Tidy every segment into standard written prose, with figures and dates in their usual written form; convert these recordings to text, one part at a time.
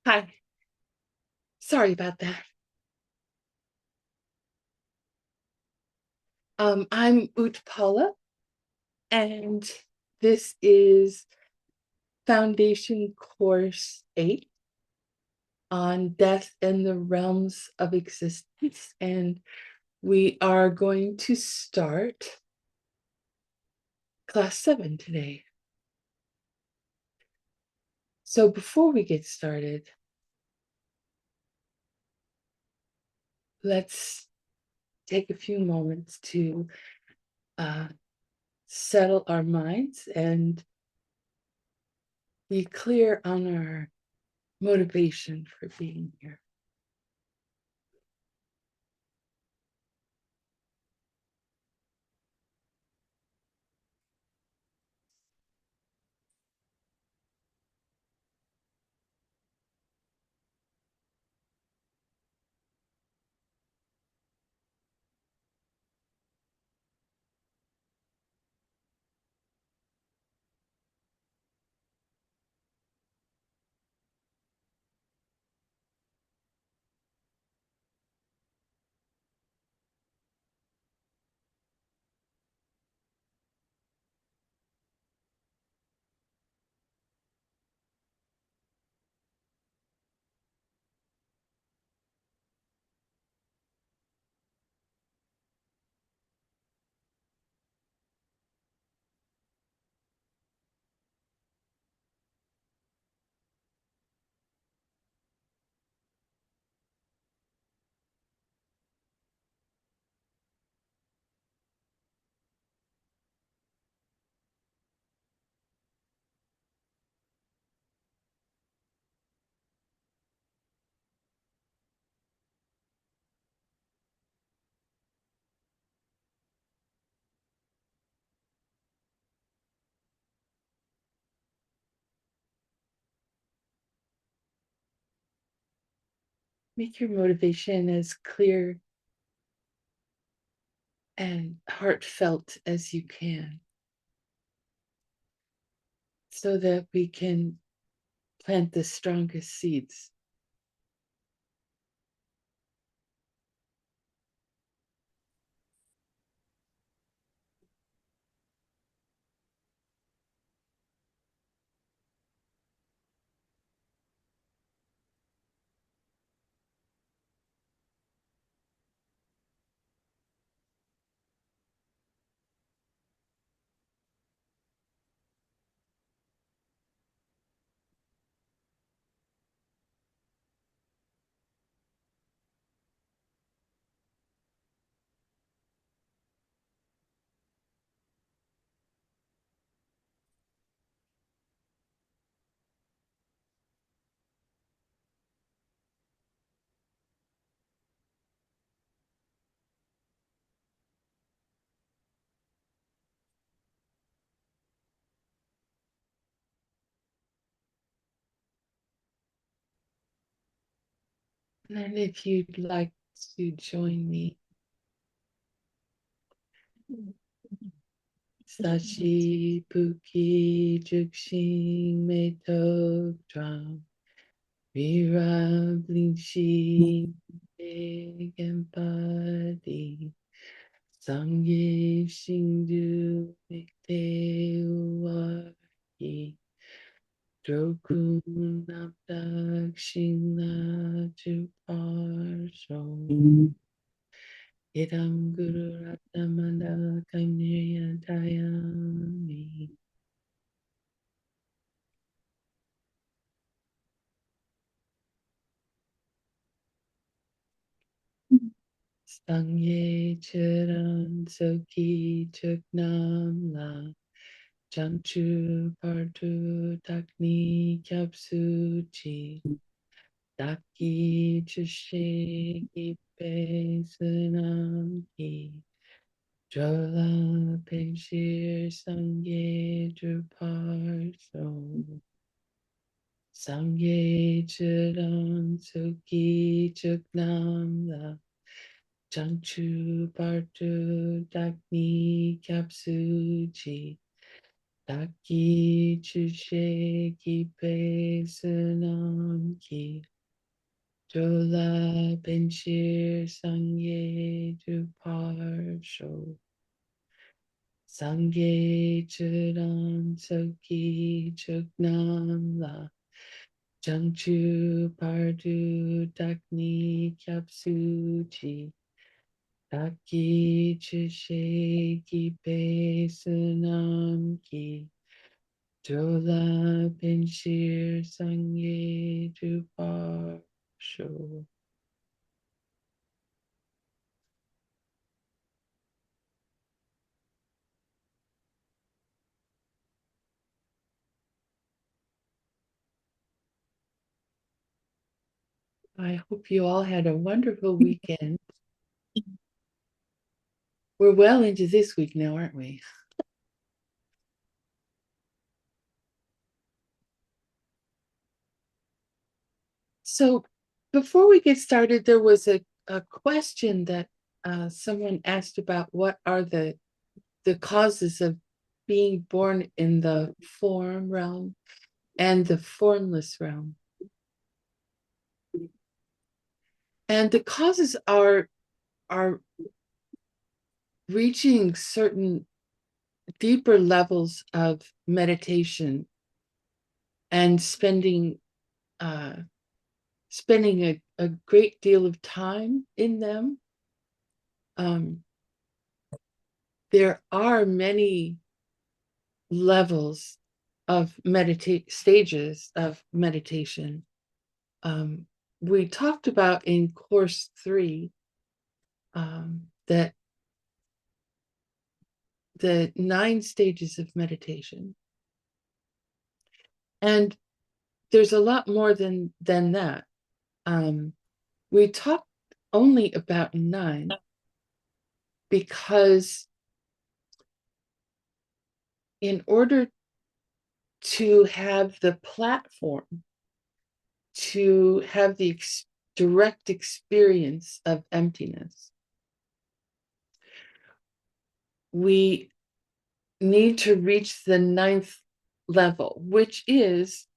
Hi, sorry about that. I'm Utpala, and this is Foundation Course 8 on Death and the Realms of Existence. And we are going to start Class 7 today. So before we get started, let's take a few moments to uh, settle our minds and be clear on our motivation for being here. Make your motivation as clear and heartfelt as you can so that we can plant the strongest seeds. And if you'd like to join me, Sashi Puki Jukshin Meto Drum Vira Blinshi Empati Sangye Shindu Mikte Uwaki Droku Napdak Shina Juparsho Idam Guru Ratnamanda Kamya Dayami Sangye Chiran Soki Chuknam La Janchu Partu Dakni Kyapsu Chi Daki Chishi Ipe Sunam Ki Jola Pekshir Sangye Drupar So Sangye Chiran Soki Chuknam La Janchu Partu Dakni Kyapsu Chi Daki chushe ki pe sunam ki jola benshir sangye juparsho sangye churan soki chuknam la jangchu pardu dakni kyapsuchi Daki chushe ki pe sunam ki Jola Pinshir Sangye Drupar Sho. I hope you all had a wonderful weekend. We're well into this week now, aren't we? So before we get started, there was a question that someone asked about what are the causes of being born in the form realm and the formless realm. And the causes are reaching certain deeper levels of meditation and uh, spending a great deal of time in them. There are many levels of meditate stages of meditation. We talked about in course 3 that the 9 stages of meditation, and there's a lot more than that. We talked only about 9 because in order to have the platform to have the direct experience of emptiness, we need to reach the 9th level, which is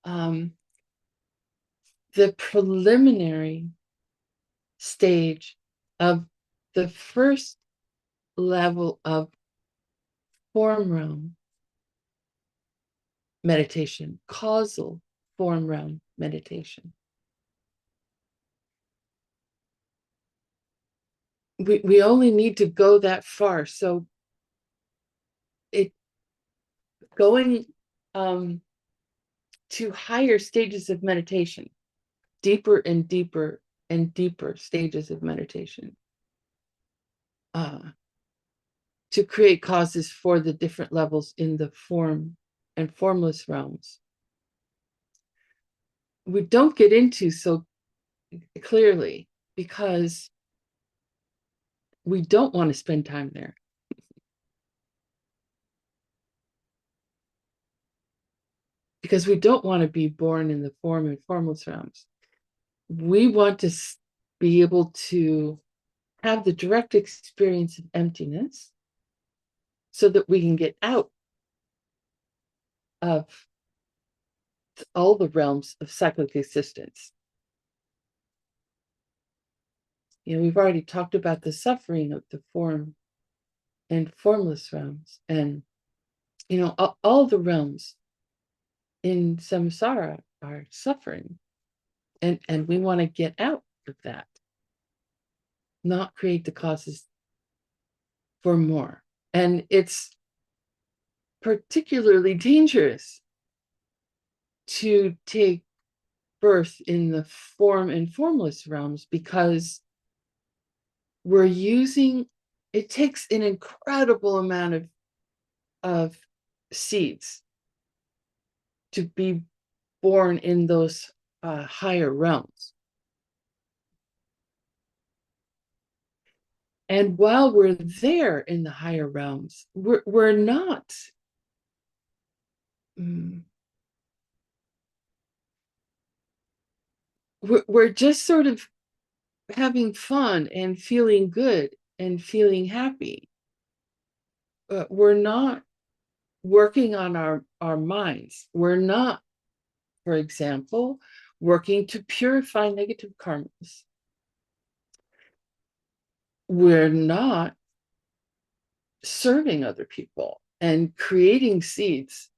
the preliminary stage of the first level of form realm meditation, causal form realm meditation. We only need to go that far. So it going to higher stages of meditation, deeper and deeper and deeper stages of meditation, to create causes for the different levels in the form and formless realms. We don't get into so clearly because we don't want to spend time there. Because we don't want to be born in the form and formless realms. We want to be able to have the direct experience of emptiness so that we can get out of all the realms of cyclic existence. We've already talked about the suffering of the form and formless realms, and all the realms in samsara are suffering, and we want to get out of that, not create the causes for more. And it's particularly dangerous to take birth in the form and formless realms because we're using, it takes an incredible amount of seeds to be born in those higher realms. And while we're there in the higher realms, we're not we're just sort of having fun and feeling good and feeling happy. We're not working on our minds. We're not, for example, working to purify negative karmas. We're not serving other people and creating seeds,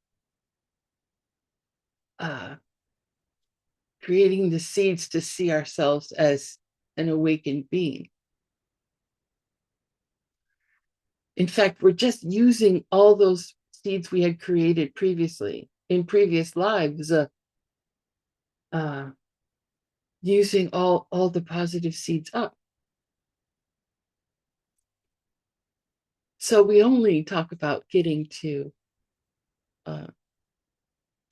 creating the seeds to see ourselves as an awakened being. In fact, we're just using all those seeds we had created previously in previous lives, using all the positive seeds up. So we only talk about getting to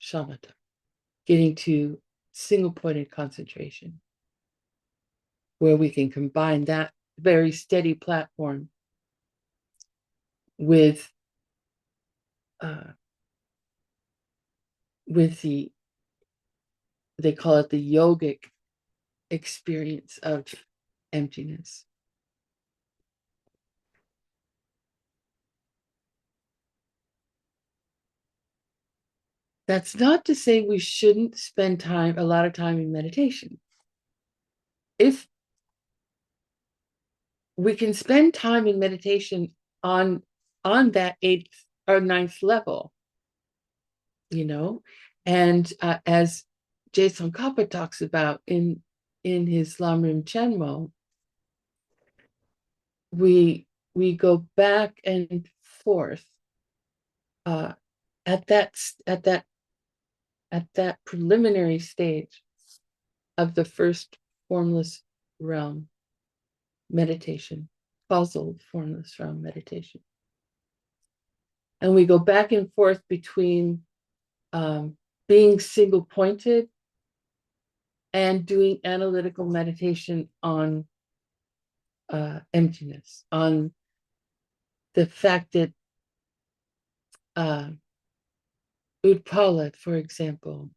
shamatha, getting to single-pointed concentration, where we can combine that very steady platform with the, they call it the yogic experience of emptiness. That's not to say we shouldn't spend a lot of time in meditation. If we can spend time in meditation on that 8th or 9th level, and as Jason Kappa talks about in his Lamrim Chenmo, we go back and forth at that preliminary stage of the first formless realm meditation, causal formless realm meditation. And we go back and forth between being single-pointed and doing analytical meditation on emptiness, on the fact that Utpala, for example,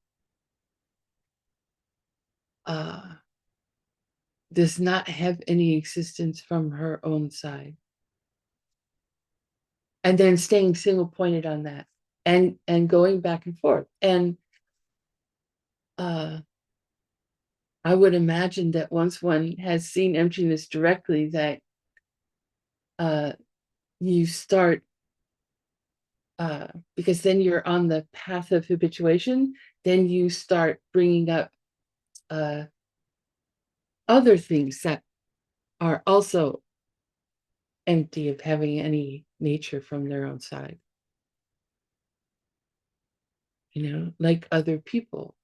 does not have any existence from her own side. And then staying single-pointed on that and going back and forth. And I would imagine that once one has seen emptiness directly, that you start, because then you're on the path of habituation, then you start bringing up other things that are also empty of having any nature from their own side. Like other people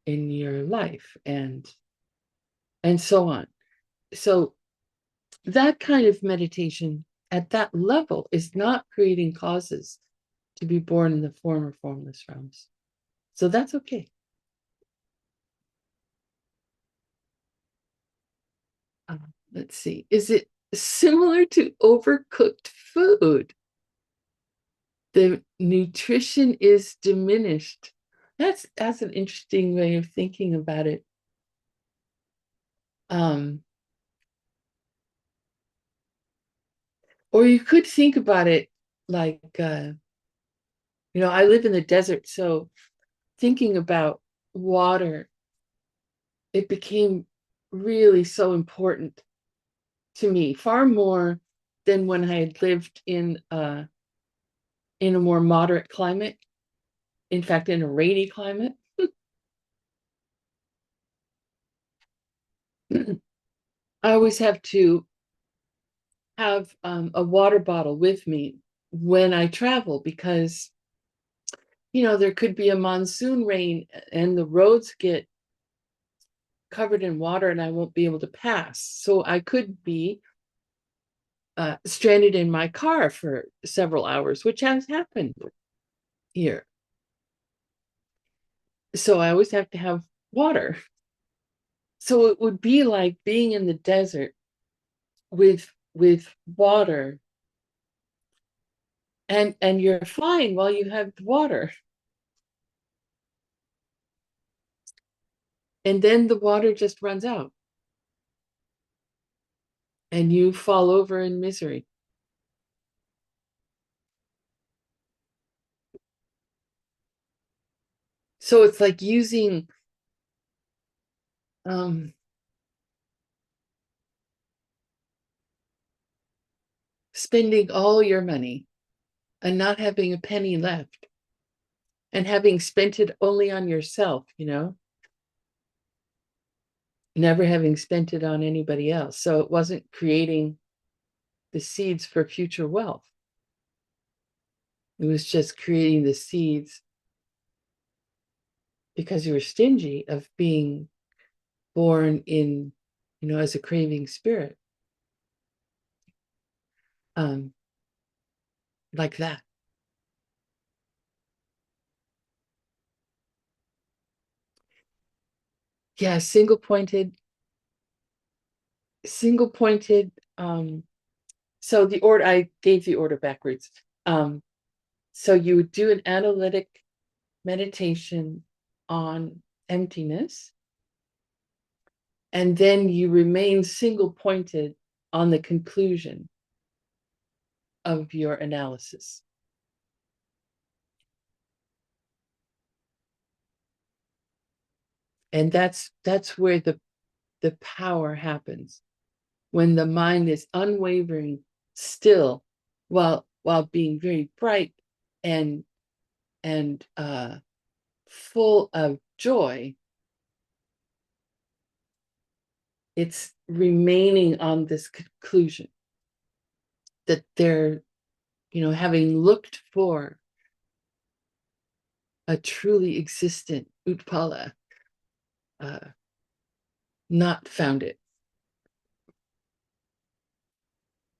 in your life and so on. So that kind of meditation at that level is not creating causes to be born in the form or formless realms. So that's okay. Let's see. Is it similar to overcooked food? The nutrition is diminished. That's an interesting way of thinking about it. Or you could think about it like, I live in the desert, so thinking about water, it became really so important to me, far more than when I had lived in a more moderate climate. In fact, in a rainy climate. I always have to have a water bottle with me when I travel, because there could be a monsoon rain and the roads get covered in water and I won't be able to pass. So I could be stranded in my car for several hours, which has happened here. So I always have to have water. So it would be like being in the desert with water, and you're fine while you have water. And then the water just runs out and you fall over in misery. So it's like using spending all your money and not having a penny left and having spent it only on yourself, never having spent it on anybody else. So it wasn't creating the seeds for future wealth. It was just creating the seeds because you were stingy of being born in, as a craving spirit. Like that. Yeah, single pointed. So the order, I gave the order backwards. So you would do an analytic meditation on emptiness, and then you remain single pointed on the conclusion of your analysis. And that's where the power happens, when the mind is unwavering, still, while being very bright and full of joy. It's remaining on this conclusion that they're, having looked for a truly existent Utpala, not found it,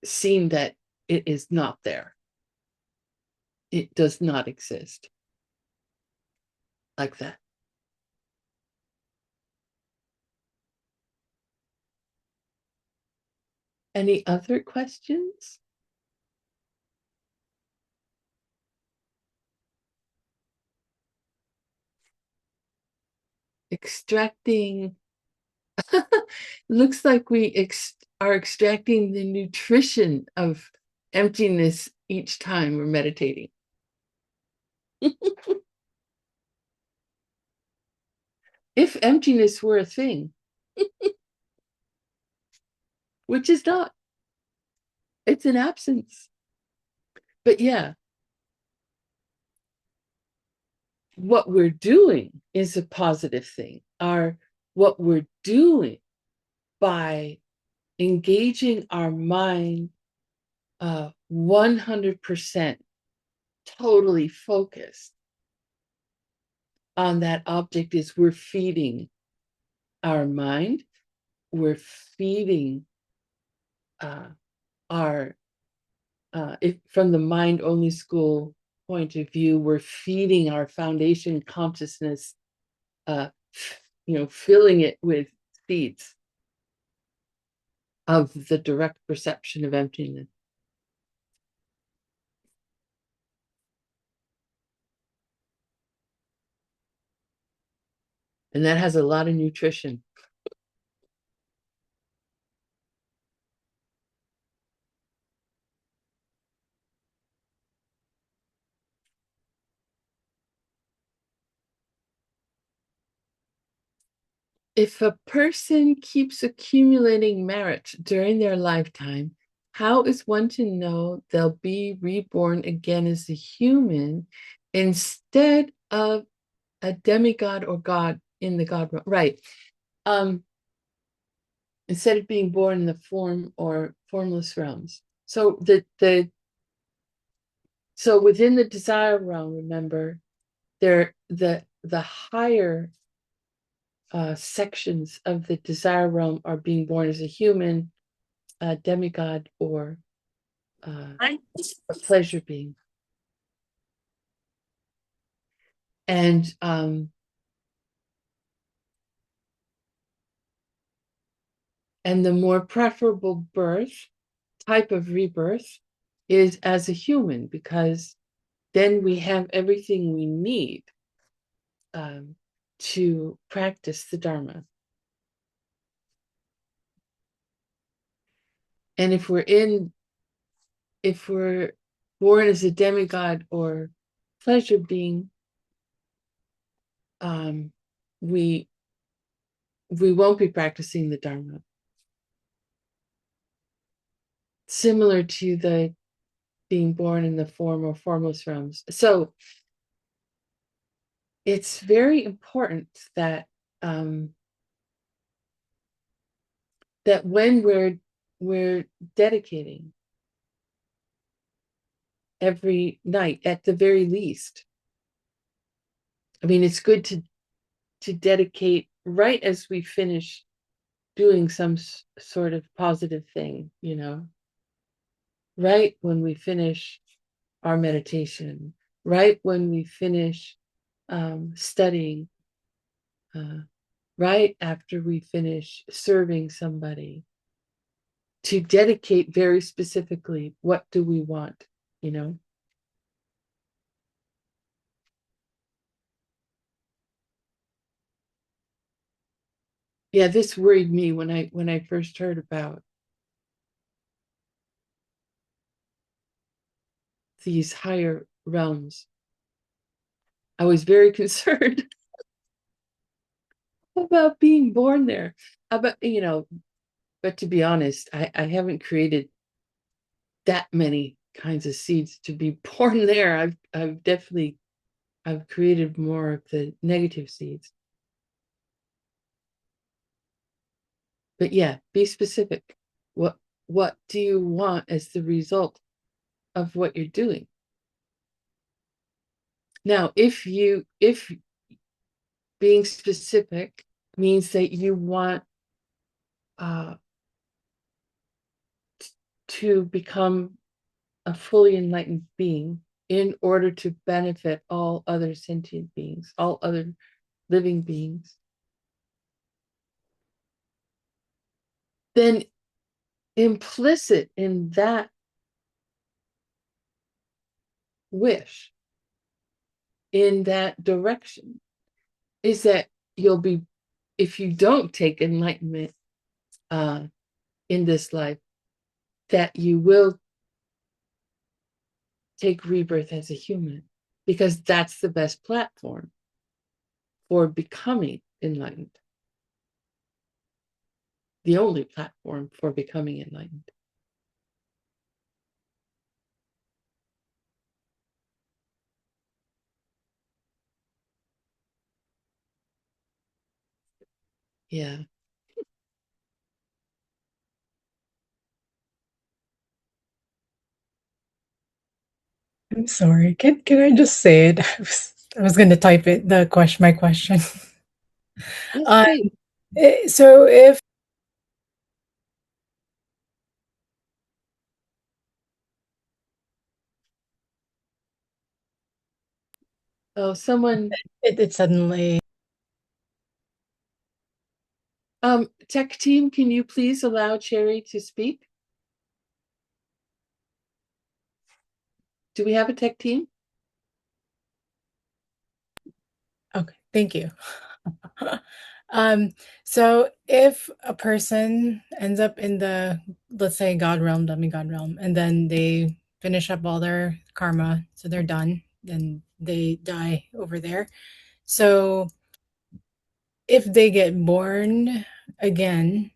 seen that it is not there. It does not exist. Like that. Any other questions? Extracting. Looks like we are extracting the nutrition of emptiness each time we're meditating. If emptiness were a thing, which is not, it's an absence. But yeah, what we're doing is a positive thing. What we're doing by engaging our mind 100% totally focused on that object is we're feeding our mind, we're feeding our if from the mind only school point of view, we're feeding our foundation consciousness, filling it with seeds of the direct perception of emptiness. And that has a lot of nutrition. If a person keeps accumulating merit during their lifetime, how is one to know they'll be reborn again as a human instead of a demigod or god in the god realm? Right. Instead of being born in the form or formless realms. So so within the desire realm, remember, the higher sections of the desire realm are being born as a human, a demigod, or a pleasure being. And the more preferable type of rebirth is as a human, because then we have everything we need to practice the Dharma. And if we're born as a demigod or pleasure being, we won't be practicing the Dharma. Similar to the being born in the form or formless realms. So it's very important that that when we're dedicating every night, at the very least, I mean, it's good to dedicate right as we finish doing some sort of positive thing, right when we finish our meditation, right when we finish studying, right after we finish serving somebody, to dedicate very specifically, what do we want, Yeah, this worried me when I first heard about these higher realms. I was very concerned about being born there. But to be honest, I haven't created that many kinds of seeds to be born there. I've created more of the negative seeds. But yeah, be specific. What do you want as the result of what you're doing? Now, if being specific means that you want uh, to become a fully enlightened being in order to benefit all other sentient beings, all other living beings, then implicit in that wish, in that direction, is that you'll be, if you don't take enlightenment uh, in this life, that you will take rebirth as a human, because that's the best platform for becoming enlightened, the only platform for becoming enlightened. Yeah. I'm sorry. Can I just say it? I was going to type it. My question. Yes, Um, please. so if Oh, someone, it suddenly tech team, can you please allow Cherry to speak? Do we have a tech team? okay, thank you. um, so if a person ends up in the, let's say, God realm, demigod realm, and then they finish up all their karma, so they're done, then they die over there. So if they get born again,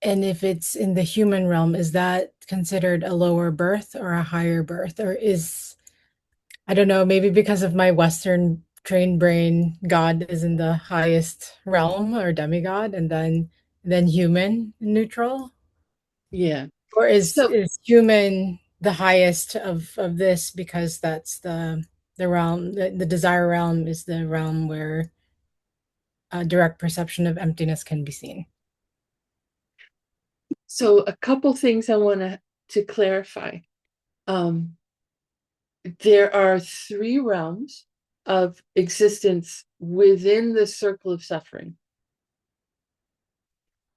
and if it's in the human realm, is that considered a lower birth or a higher birth? Or is, I don't know, maybe because of my Western trained brain, God is in the highest realm or demigod, and then human neutral? Yeah. Or So, is human the highest of this because that's the realm, the desire realm is the realm where a direct perception of emptiness can be seen. so a couple things I want to clarify. Um, there are three realms of existence within the circle of suffering.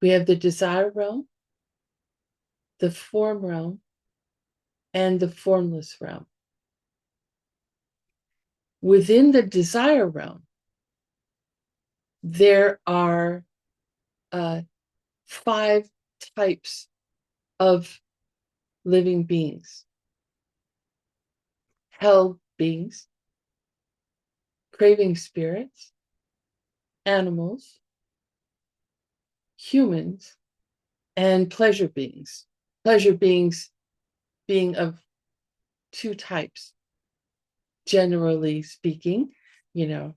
We have the desire realm, the form realm, and the formless realm. Within the desire realm, there are uh, 5 types of living beings: hell beings, craving spirits, animals, humans, and pleasure beings. Pleasure beings being of two types, generally speaking, you know,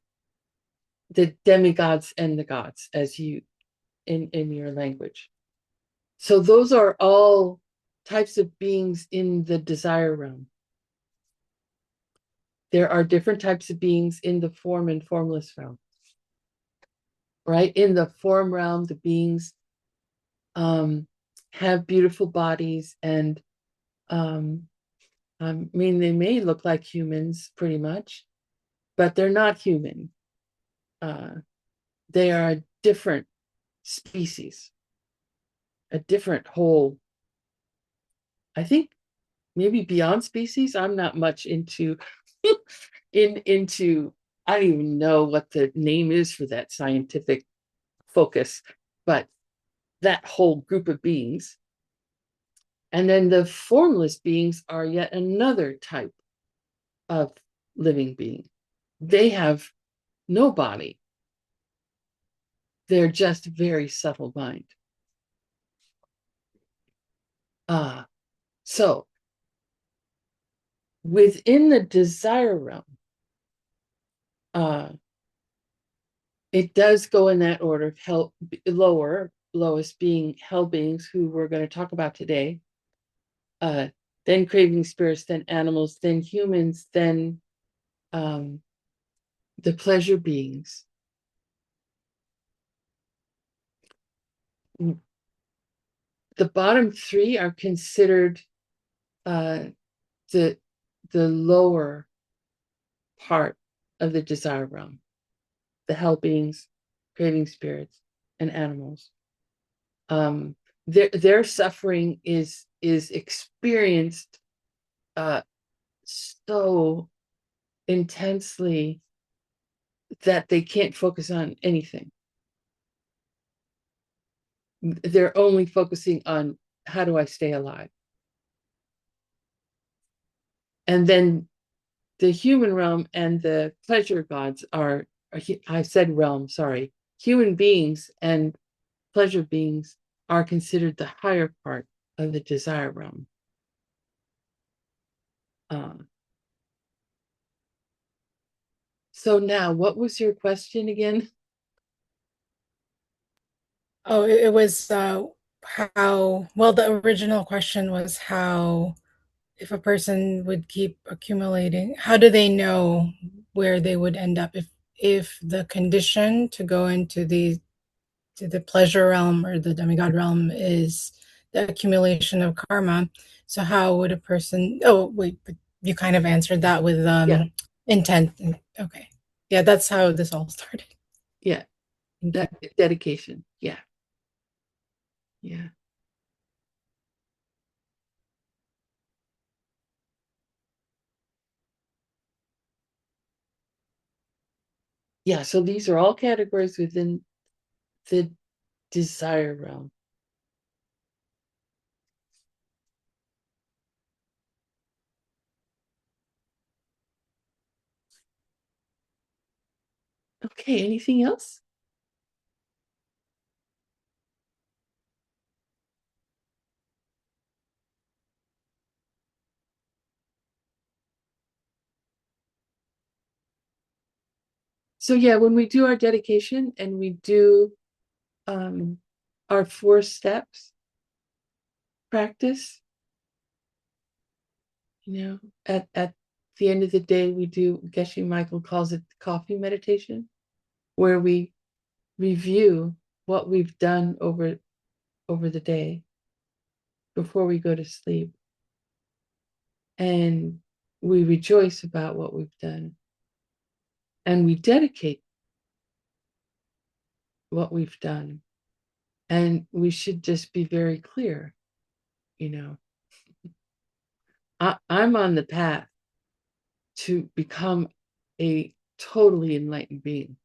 the demigods and the gods, as you in your language. So those are all types of beings in the desire realm. There are different types of beings in the form and formless realm. Right? In the form realm, the beings have beautiful bodies and I mean, they may look like humans pretty much, but they're not human. Uh, they are a different species, a different whole, I think maybe beyond species. I'm not much into into I don't even know what the name is for that scientific focus, but that whole group of beings. And then the formless beings are yet another type of living being. They have no body. They're just very subtle mind. So within the desire realm, uh, it does go in that order of hell, lowest being hell beings, who we're going to talk about today, then craving spirits, then animals, then humans, then the pleasure beings. The bottom three are considered the lower part of the desire realm, the hell beings, craving spirits, and animals. Their suffering is experienced so intensely that they can't focus on anything. They're only focusing on, how do I stay alive? And then the human realm and the pleasure gods are, I said realm, sorry, human beings and pleasure beings are considered the higher part of the desire realm. So now, what was your question again? Oh, it was how, well, the original question was how, if a person would keep accumulating, how do they know where they would end up if the condition to go into the pleasure realm or the demigod realm is the accumulation of karma? So how would a person, oh wait, but you kind of answered that with Yeah, intent. Okay. Yeah, that's how this all started. yeah, Thank you. that dedication. Yeah, yeah, yeah. So these are all categories within the desire realm. Okay, anything else? So yeah, when we do our dedication and we do um, our 4 steps practice, at the end of the day, we do, Geshe Michael calls it coffee meditation, where we review what we've done over the day before we go to sleep, and we rejoice about what we've done, and we dedicate what we've done. And we should just be very clear, you know, I'm on the path to become a totally enlightened being.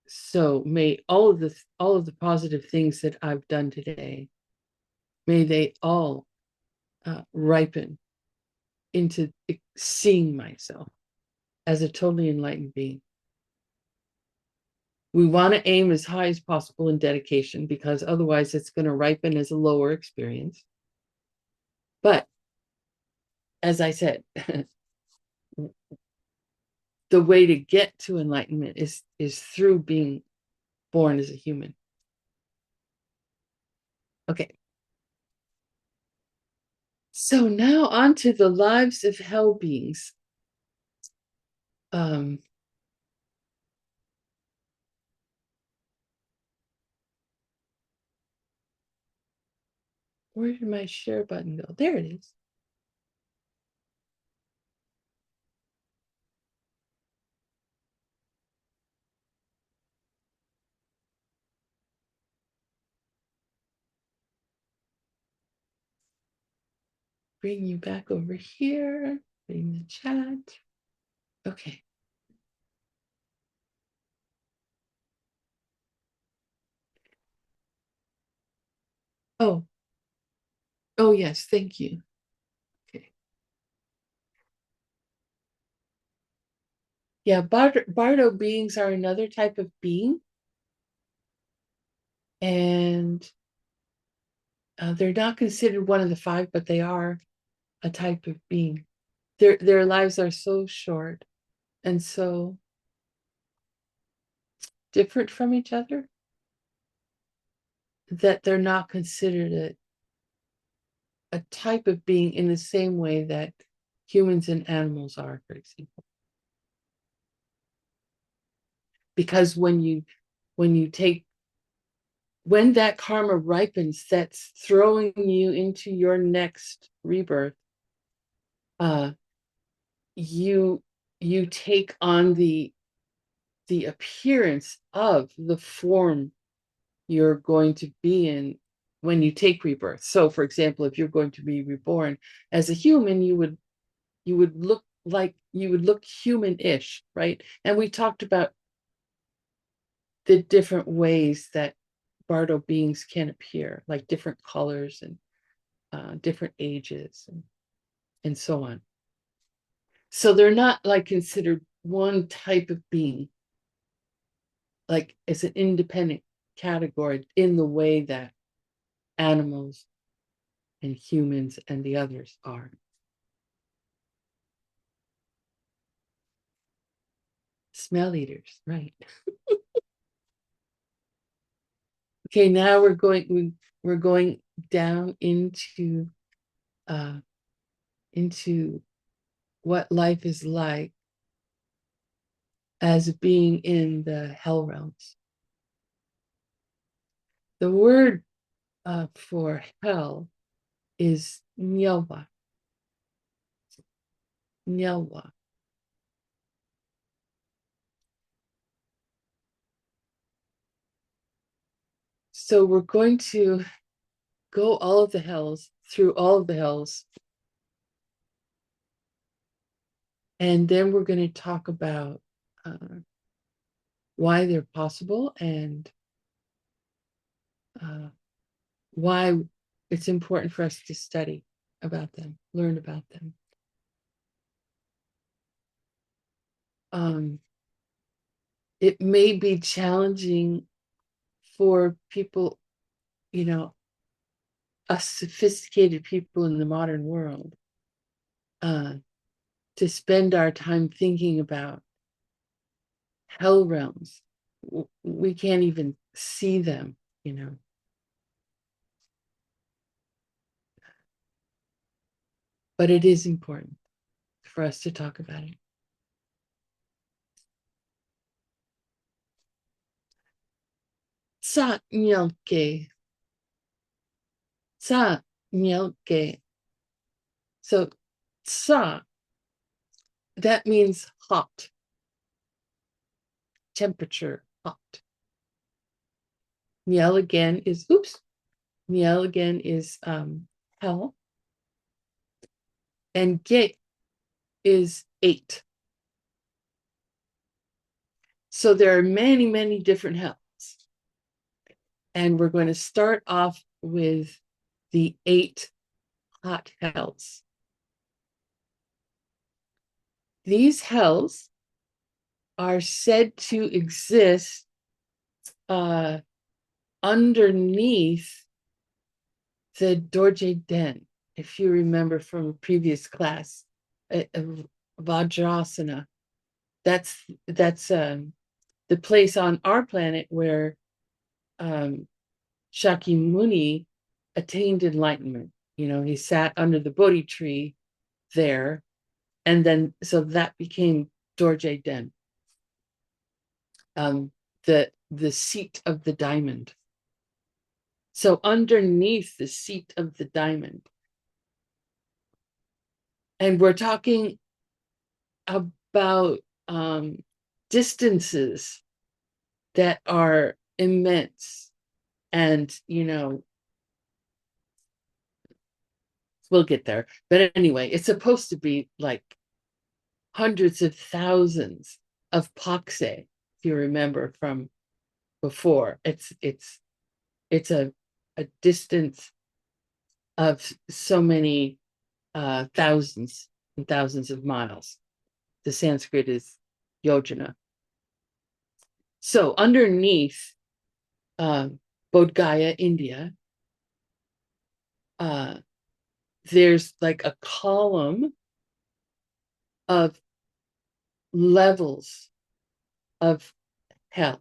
So may all of the positive things that I've done today, may they all ripen into seeing myself as a totally enlightened being. We want to aim as high as possible in dedication, because otherwise it's going to ripen as a lower experience. But as I said, the way to get to enlightenment is through being born as a human. Okay. So now on to the lives of hell beings. Where did my share button go? There it is. Bring you back over here. Bring the chat. Okay. Oh. Oh, yes. Thank you. Okay. Yeah, Bardo beings are another type of being. And they're not considered one of the five, but they are a type of being. Their lives are so short and so different from each other that they're not considered a type of being in the same way that humans and animals are, for example. Because when that karma ripens, that's throwing you into your next rebirth, you take on the appearance of the form you're going to be in when you take rebirth. So for example, if you're going to be reborn as a human, you would look human-ish, right? And we talked about the different ways that Bardo beings can appear, like different colors and different ages and so on. So they're not like considered one type of being, like it's an independent category in the way that animals and humans and the others are. Smell eaters, right? Okay, now we're going down into what life is like as being in the hell realms. The word for hell is nyelwa. Nyelwa. So we're going to go through all of the hells, and then we're going to talk about why they're possible and why it's important for us to study about them, learn about them. It may be challenging for people, us sophisticated people in the modern world, to spend our time thinking about hell realms. We can't even see them, but it is important for us to talk about it. Sa nyelke. Sa nyelke. So sa, that means hot, temperature, hot. Nyel again is hell. And ge is 8. So there are many, many different hells. And we're going to start off with the 8 hot hells. These hells are said to exist uh, underneath the Dorje Den, if you remember from a previous class, Vajrasana. That's the place on our planet where um, Shakyamuni attained enlightenment. You know, he sat under the Bodhi tree there, and then so that became Dorje Den, um, the seat of the diamond. So underneath the seat of the diamond, and we're talking about distances that are immense, and we'll get there. But anyway, it's supposed to be like hundreds of thousands of pakse, if you remember from before. It's a distance of so many thousands and thousands of miles. The Sanskrit is yojana. So underneath Bodh Gaya, India, there's like a column of levels of hell.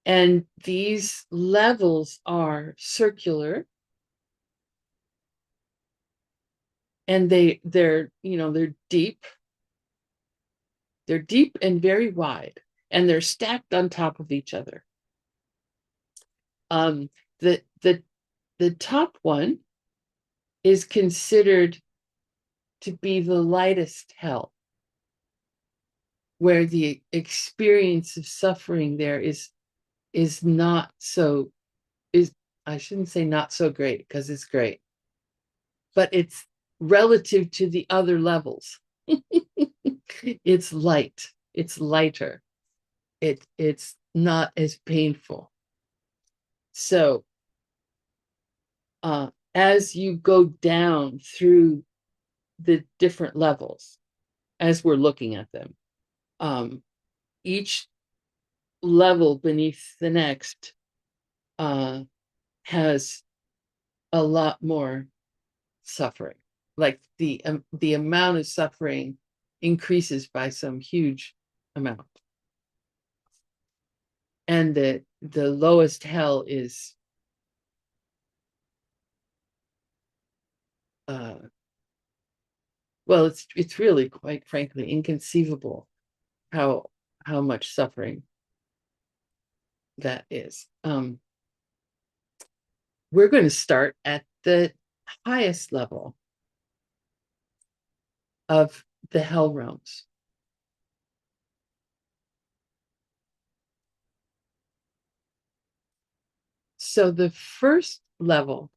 And these levels are circular, and they're deep. They're deep and very wide, and they're stacked on top of each other. The top one is considered to be the lightest hell, where the experience of suffering there is not so is I shouldn't say not so great, because it's great, but it's relative to the other levels. It's light, it's lighter, it's not as painful. So as you go down through the different levels, as we're looking at them, each level beneath the next has a lot more suffering. Like the amount of suffering increases by some huge amount. And the lowest hell is well, it's really, quite frankly, inconceivable how much suffering that is. We're going to start at the highest level of the hell realms. So the first level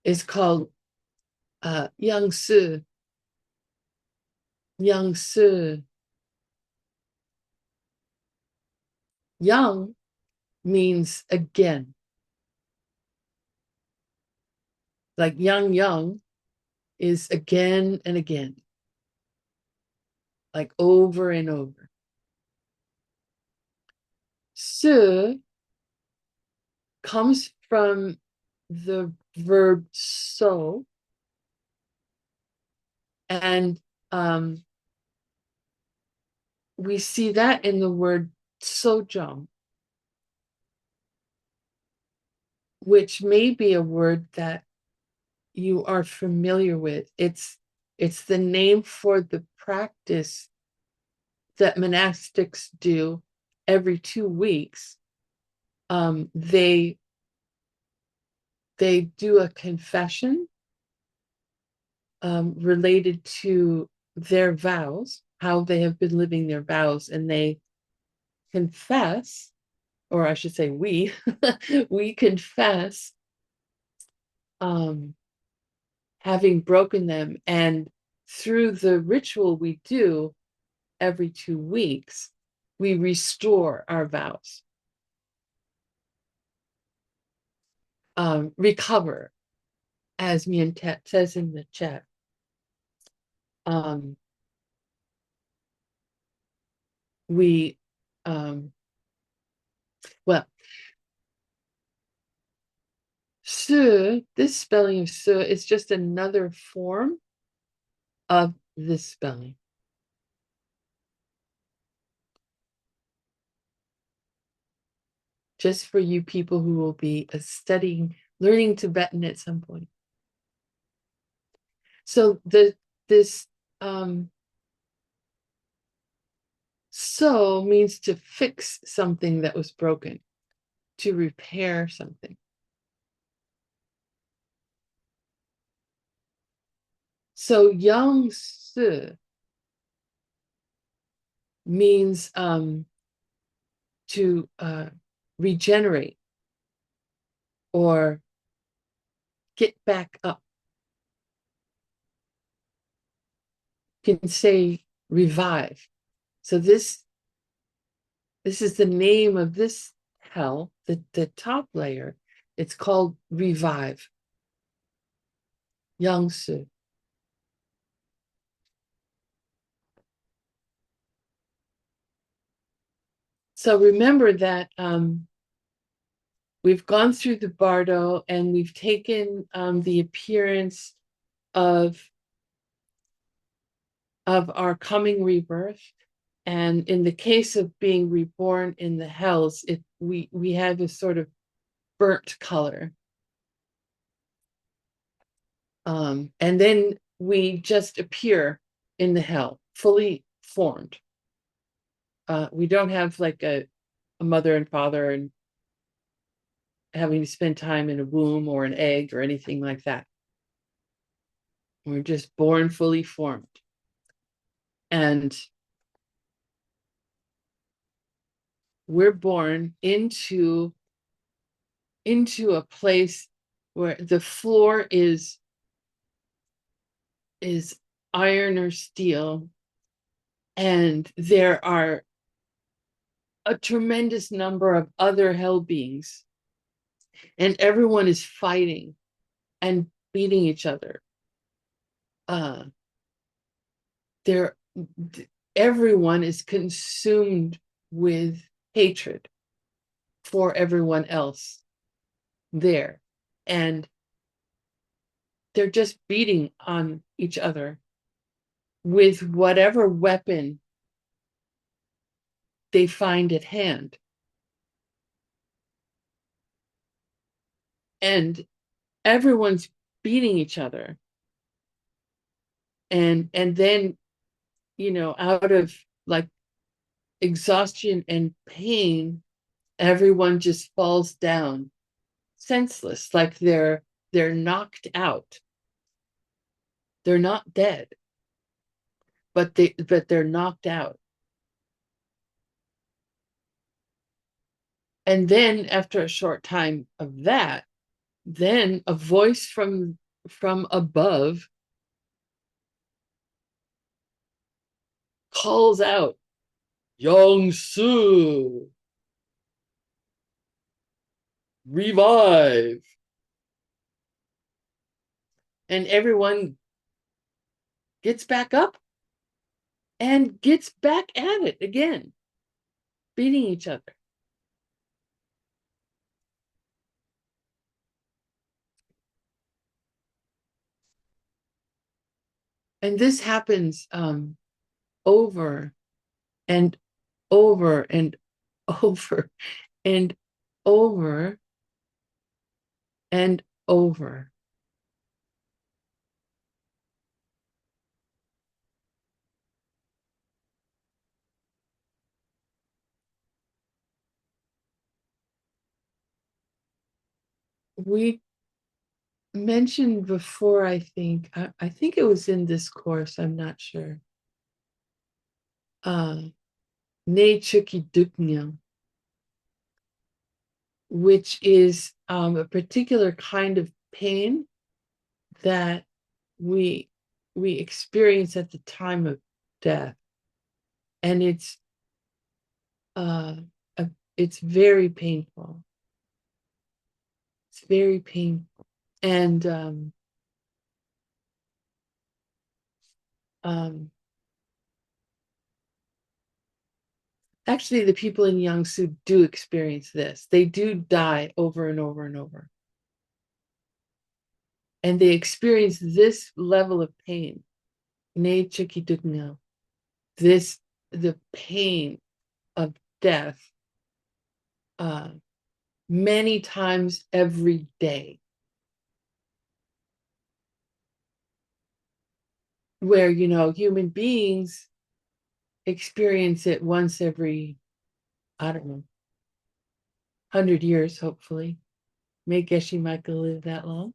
is called Yang Si. Yang Si. Yang means again. Like yang is again and again. Like over and over. Si comes from the verb so, and we see that in the word sojong, which may be a word that you are familiar with. It's the name for the practice that monastics do every 2 weeks. They do a confession related to their vows, how they have been living their vows, and they confess, or I should say we we confess having broken them, and through the ritual we do every 2 weeks, we restore our vows. Recover, as Mientet says in the chat. We Su, this spelling of Su is just another form of this spelling. Just for you people who will be studying, learning Tibetan at some point. So this so means to fix something that was broken, to repair something. So yang su means to regenerate or get back up. You can say revive. So this is the name of this hell, the top layer. It's called revive. Yang su. So remember that we've gone through the bardo and we've taken the appearance of our coming rebirth. And in the case of being reborn in the hells, we have this sort of burnt color. And then we just appear in the hell, fully formed. We don't have like a mother and father and having to spend time in a womb or an egg or anything like that. We're just born fully formed. And we're born into a place where the floor is iron or steel, and there are a tremendous number of other hell beings, and everyone is fighting and beating each other. There, everyone is consumed with hatred for everyone else there, and they're just beating on each other with whatever weapon they find at hand. And everyone's beating each other. And then, out of like exhaustion and pain, everyone just falls down senseless, like they're knocked out. They're not dead, but they're knocked out. And then after a short time of that, then a voice from above calls out, Yang Su, revive. And everyone gets back up and gets back at it again, beating each other. And this happens over and over and over and over and over. We mentioned before, I think it was in this course, I'm not sure. Ne Chuki Duknyam, which is a particular kind of pain that we experience at the time of death, and it's very painful. It's very painful, and actually, the people in Jiangsu do experience this. They do die over and over and over. and they experience this level of pain. This, the pain of death, many times every day. Where, human beings experience it once every, I don't know, 100 years, hopefully. May Geshe Michael live that long.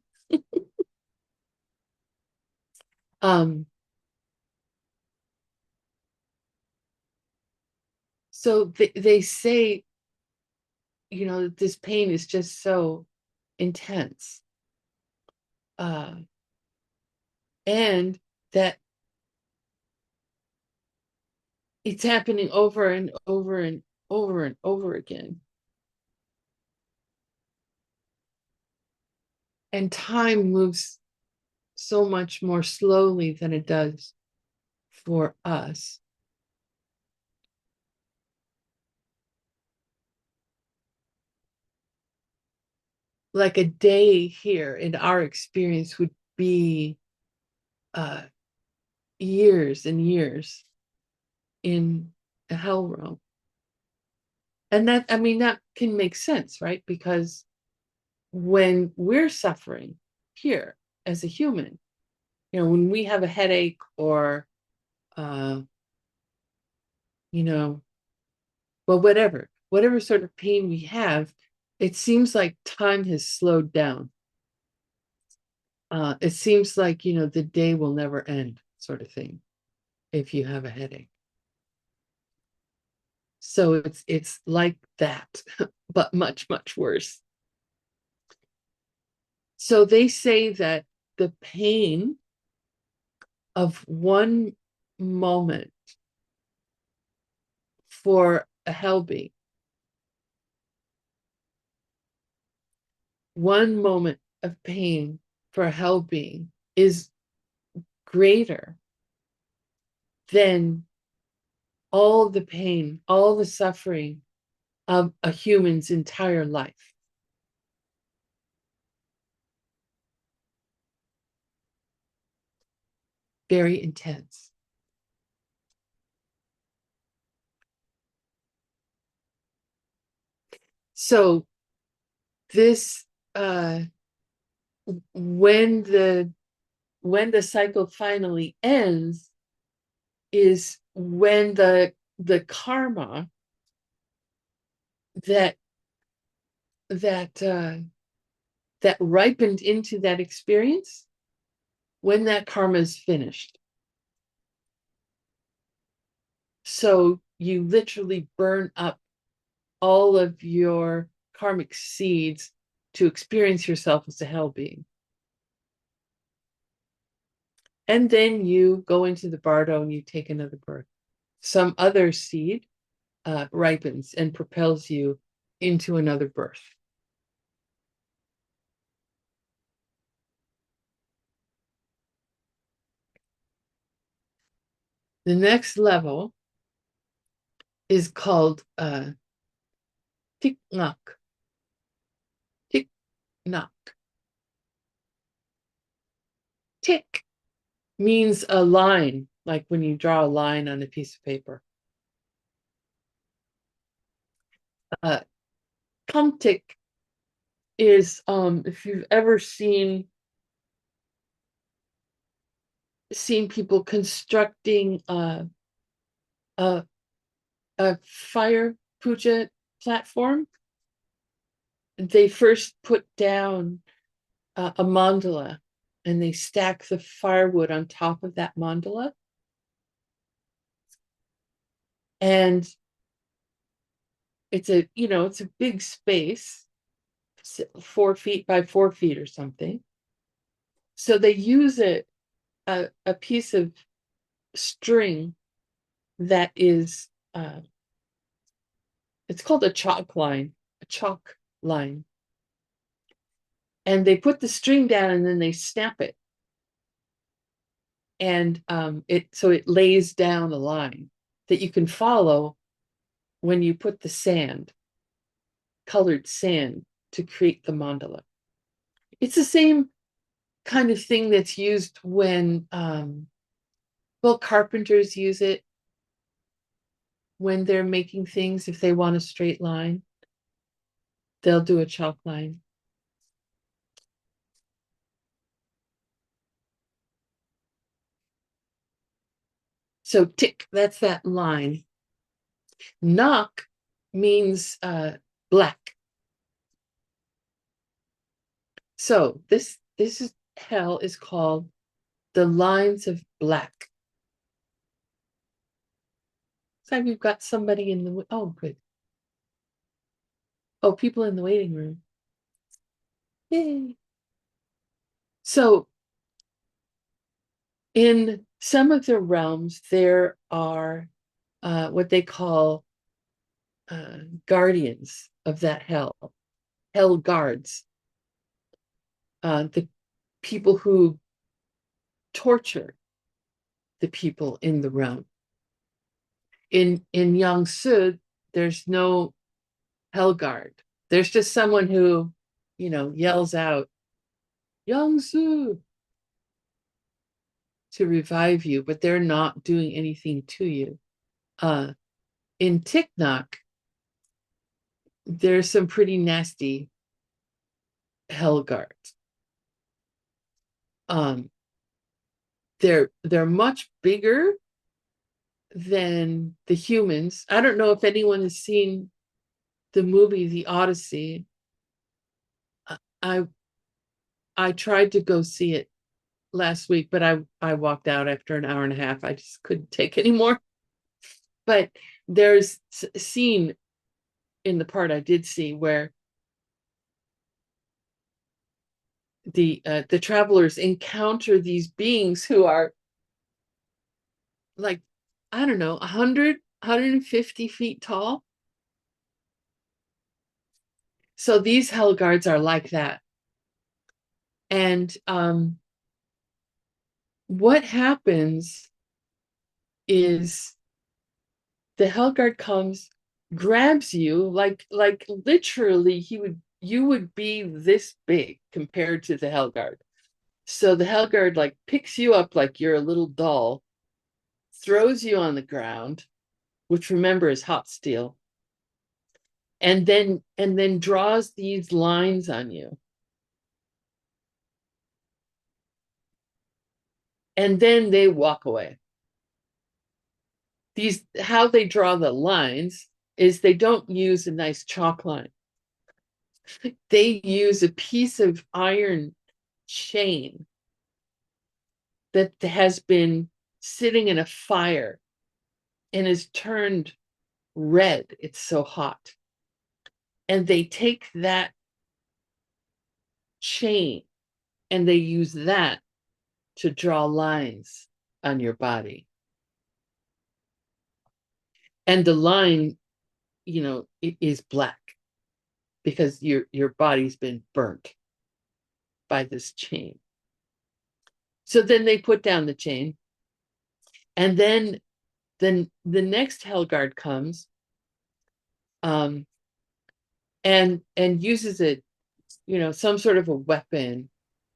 So they say, this pain is just so intense. And that it's happening over and over and over and over again. And time moves so much more slowly than it does for us. Like a day here in our experience would be years and years in a hell realm. And that, that can make sense, right? Because when we're suffering here as a human, when we have a headache or, well, whatever sort of pain we have, it seems like time has slowed down. It seems like, the day will never end, sort of thing, if you have a headache. So it's like that, but much, much worse. So they say that the pain of one moment for a hell being, one moment of pain for a hell being is greater than all the pain, all the suffering of a human's entire life. Very intense. So this, when the cycle finally ends, is when the karma that ripened into that experience, when that karma is finished. So you literally burn up all of your karmic seeds to experience yourself as a hell being. And then you go into the bardo and you take another birth. Some other seed ripens and propels you into another birth. The next level is called tiknak. Tiknak. Tik means a line, like when you draw a line on a piece of paper. Kamtik is, if you've ever seen people constructing a fire puja platform, they first put down a mandala and they stack the firewood on top of that mandala. And it's a big space, 4 feet by 4 feet or something. So they use a piece of string that is, it's called a chalk line. And they put the string down and then they snap it. And it lays down a line that you can follow when you put the colored sand, to create the mandala. It's the same kind of thing that's used when, well, carpenters use it when they're making things. If they want a straight line, they'll do a chalk line. So tick, that's that line. Knock means black. So this is hell is called the lines of black. So we've got somebody in the, oh, good. Oh, people in the waiting room. Yay. So in some of the realms, there are what they call guardians of that hell guards, the people who torture the people in the realm. In Yangtze, there's no hell guard. There's just someone who, yells out, Yangtze, to revive you, but they're not doing anything to you. In Tiknak, there's some pretty nasty hell guards. They're much bigger than the humans. I don't know if anyone has seen the movie The Odyssey. I tried to go see it last week, but I walked out after an hour and a half. I just couldn't take anymore. But there's a scene in the part I did see where the travelers encounter these beings who are like, I don't know, 100, 150 feet tall. So these hell guards are like that. And what happens is the hell guard comes, grabs you, like literally you would be this big compared to the hell guard. So the hell guard like picks you up like you're a little doll, throws you on the ground, which remember is hot steel, and then draws these lines on you. And then they walk away. These, how they draw the lines is they don't use a nice chalk line. They use a piece of iron chain that has been sitting in a fire and is turned red. It's so hot. And they take that chain and they use that to draw lines on your body. And the line, it is black because your body's been burnt by this chain. So then they put down the chain, and then the next hell guard comes, and uses it, some sort of a weapon,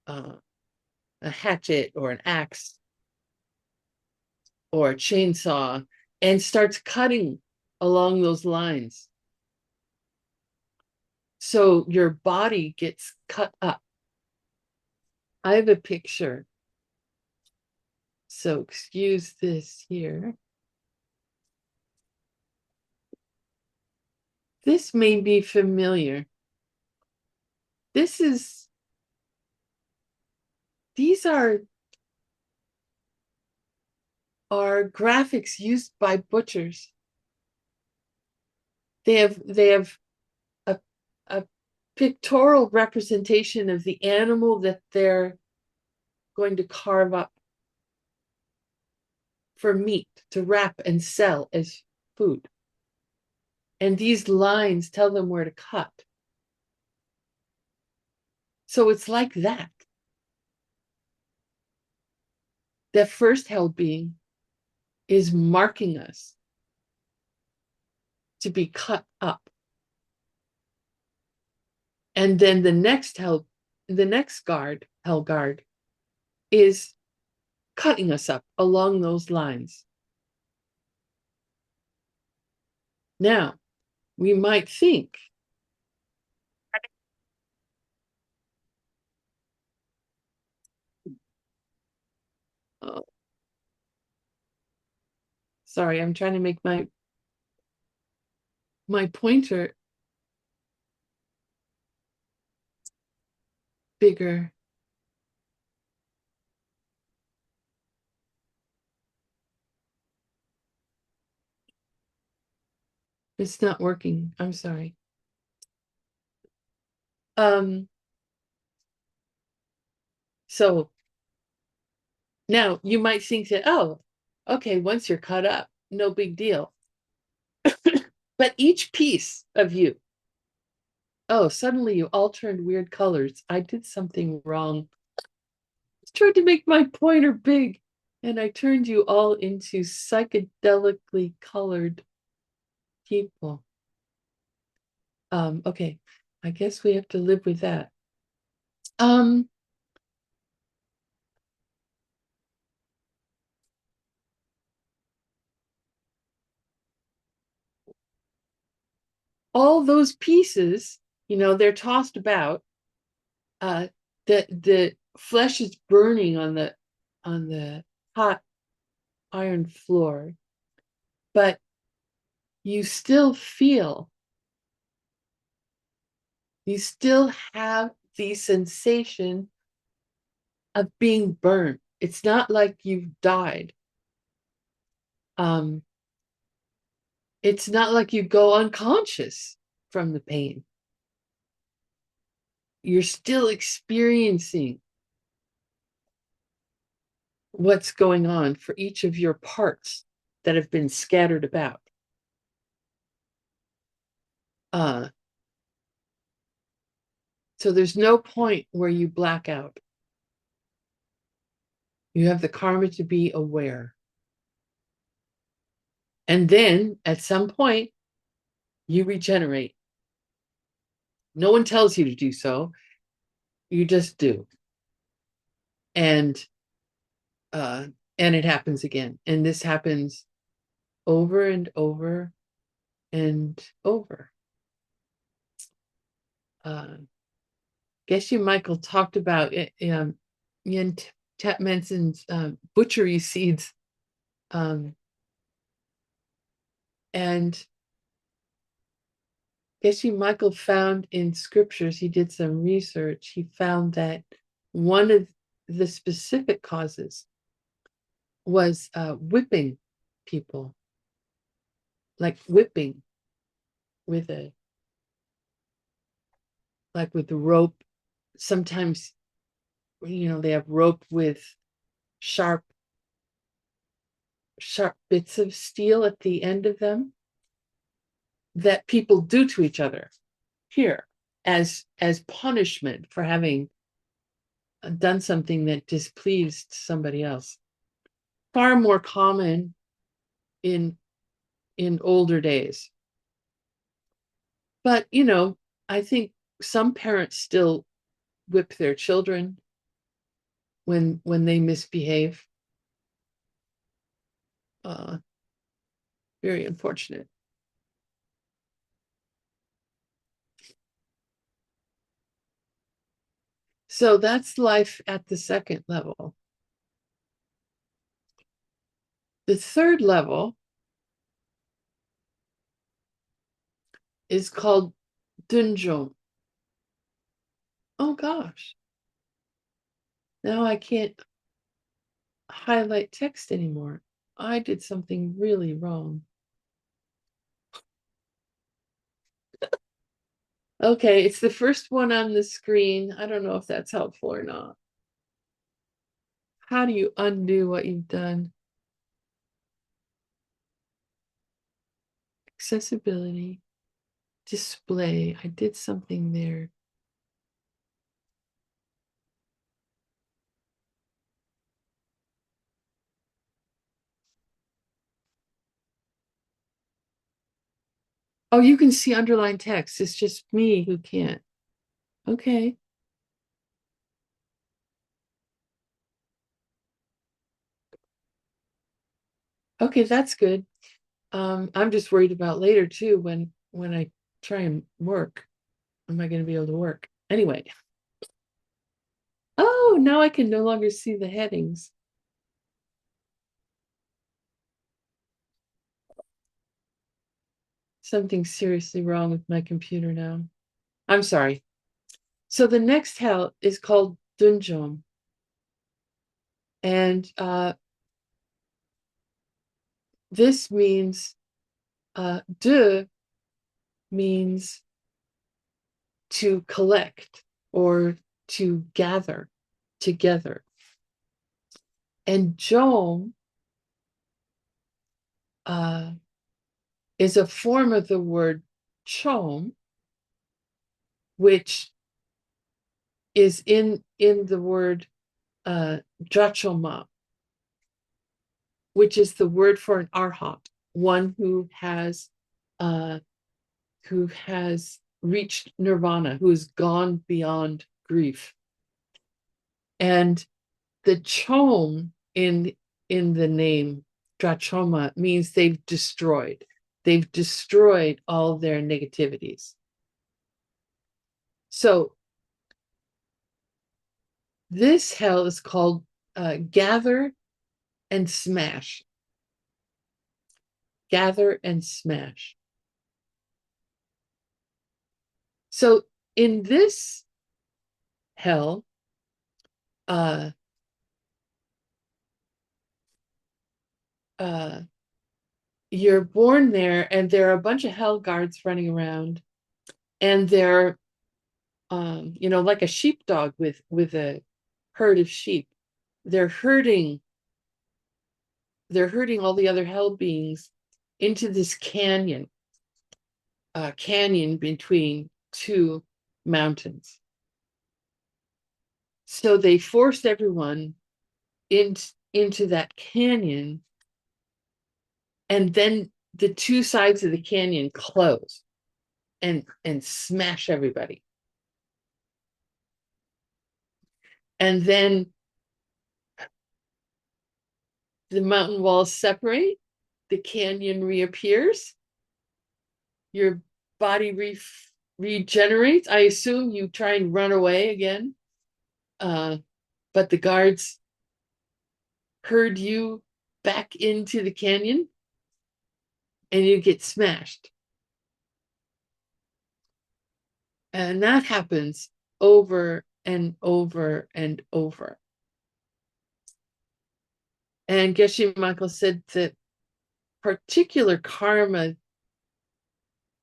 a hatchet or an axe or a chainsaw, and starts cutting along those lines. So your body gets cut up. I have a picture. So excuse this here. This may be familiar. These are graphics used by butchers. They have a pictorial representation of the animal that they're going to carve up for meat to wrap and sell as food. And these lines tell them where to cut. So it's like that. The first hell being is marking us to be cut up. And then the next hell guard is cutting us up along those lines. Now, we might think, oh, sorry, I'm trying to make my pointer bigger. It's not working. I'm sorry. So now you might think that, oh, okay, once you're cut up, no big deal. But each piece of you, oh, suddenly you all turned weird colors. I did something wrong. I tried to make my pointer big, and I turned you all into psychedelically colored people. Okay, I guess we have to live with that. Um, all those pieces, they're tossed about. Uh, the flesh is burning on the hot iron floor, but you still feel, you still have the sensation of being burned. It's not like you've died. Um, it's not like you go unconscious from the pain. You're still experiencing what's going on for each of your parts that have been scattered about. Uh, so there's no point where you black out. You have the karma to be aware. And then at some point, you regenerate. No one tells you to do so. You just do. And uh, and it happens again. And this happens over and over and over. Geshe Michael talked about it, Yen Tatmenson's butchery seeds. And Geshe Michael found in scriptures, he did some research, he found that one of the specific causes was whipping people, like whipping with a like with the rope. Sometimes, they have rope with sharp bits of steel at the end of them that people do to each other here as punishment for having done something that displeased somebody else. Far more common in older days. But I think some parents still whip their children when they misbehave. Very unfortunate. So that's life at the second level. The third level is called Dunjong. Oh gosh. Now I can't highlight text anymore. I did something really wrong. Okay, it's the first one on the screen. I don't know if that's helpful or not. How do you undo what you've done? Accessibility, display. I did something there. Oh, you can see underlined text. It's just me who can't. Okay. Okay, that's good. I'm just worried about later too when I try and work. Am I going to be able to work? Anyway. Oh, now I can no longer see the headings. Something's seriously wrong with my computer now. I'm sorry. So the next hell is called Dunjom. And this means de means to collect or to gather together. And Jom uh, is a form of the word chom, which is in the word drachoma, which is the word for an arhat, one uh, who has reached nirvana, who has gone beyond grief. And the chom in the name drachoma means they've destroyed. They've destroyed all their negativities. So this hell is called gather and smash. Gather and smash. So in this hell, uh, uh, you're born there, and there are a bunch of hell guards running around, and they're, like a sheepdog with a herd of sheep. They're herding, they're herding all the other hell beings into this canyon between two mountains. So they force everyone into that canyon, and then the two sides of the canyon close and smash everybody. And then the mountain walls separate, the canyon reappears, your body regenerates. I assume you try and run away again, but the guards herd you back into the canyon and you get smashed. And that happens over and over and over. And Geshe Michael said that particular karma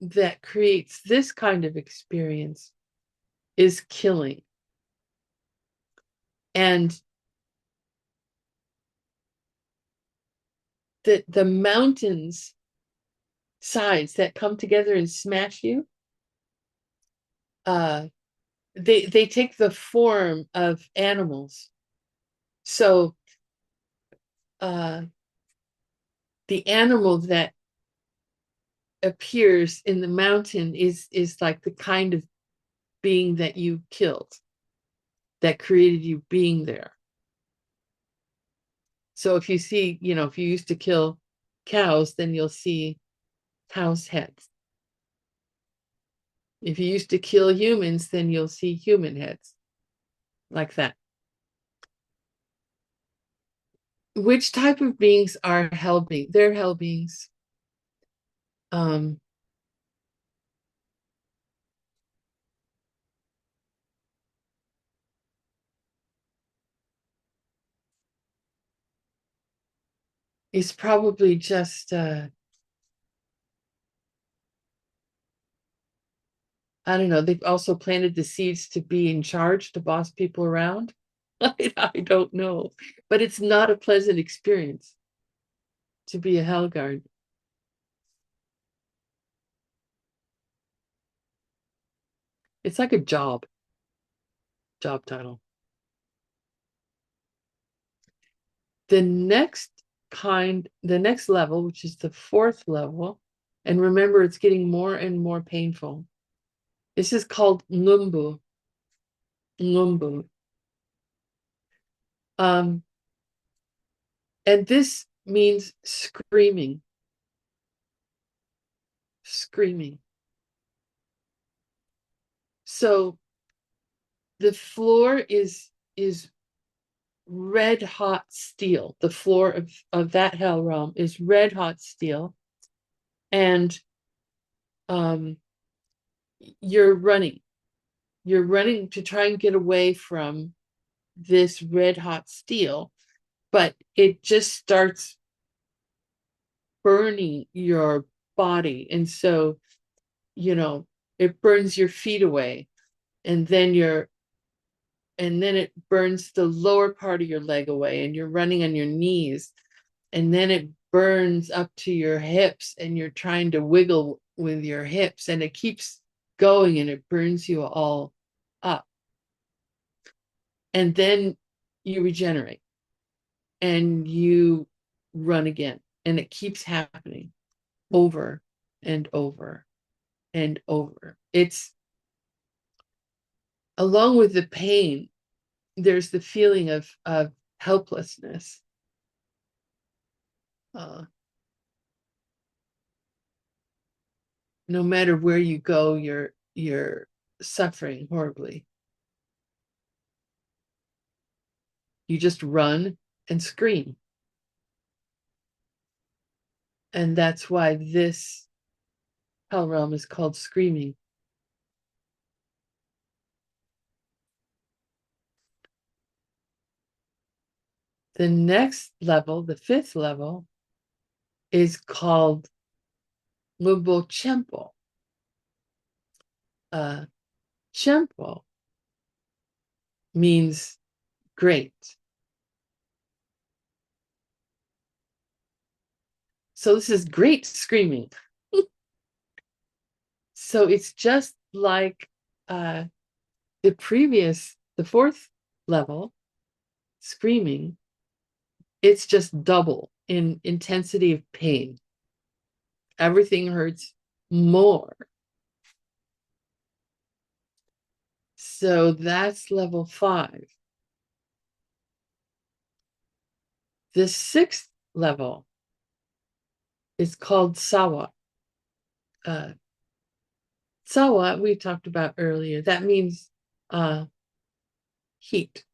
that creates this kind of experience is killing. And that the mountains sides that come together and smash you, they take the form of animals. So the animal that appears in the mountain is like the kind of being that you killed, that created you being there. So if you see, if you used to kill cows, then you'll see cows' heads. If you used to kill humans, then you'll see human heads, like that. Which type of beings are hell beings? They're hell beings. Um, it's probably just I don't know. They've also planted the seeds to be in charge, to boss people around. I don't know, but it's not a pleasant experience to be a hell guard. It's like a job title. The next level, which is the fourth level, and remember, it's getting more and more painful. This is called Ngumbu. Ngumbu. And this means screaming. Screaming. So the floor is red hot steel. The floor of that hell realm is red hot steel. And you're running. You're running to try and get away from this red hot steel, but it just starts burning your body. And so, it burns your feet away, and then it burns the lower part of your leg away, and you're running on your knees, and then it burns up to your hips, and you're trying to wiggle with your hips, and it keeps going, and it burns you all up. And then you regenerate and you run again, and it keeps happening over and over and over. It's along with the pain, there's the feeling of helplessness. No matter where you go, you're suffering horribly. You just run and scream. And that's why this hell realm is called screaming. The next level, the fifth level, is called Lubochenpo. Chempo means great. So this is great screaming. So it's just like the fourth level, screaming. It's just double in intensity of pain. Everything hurts more. So that's level 5. The 6th level is called Sawa. Sawa, we talked about earlier. That means heat.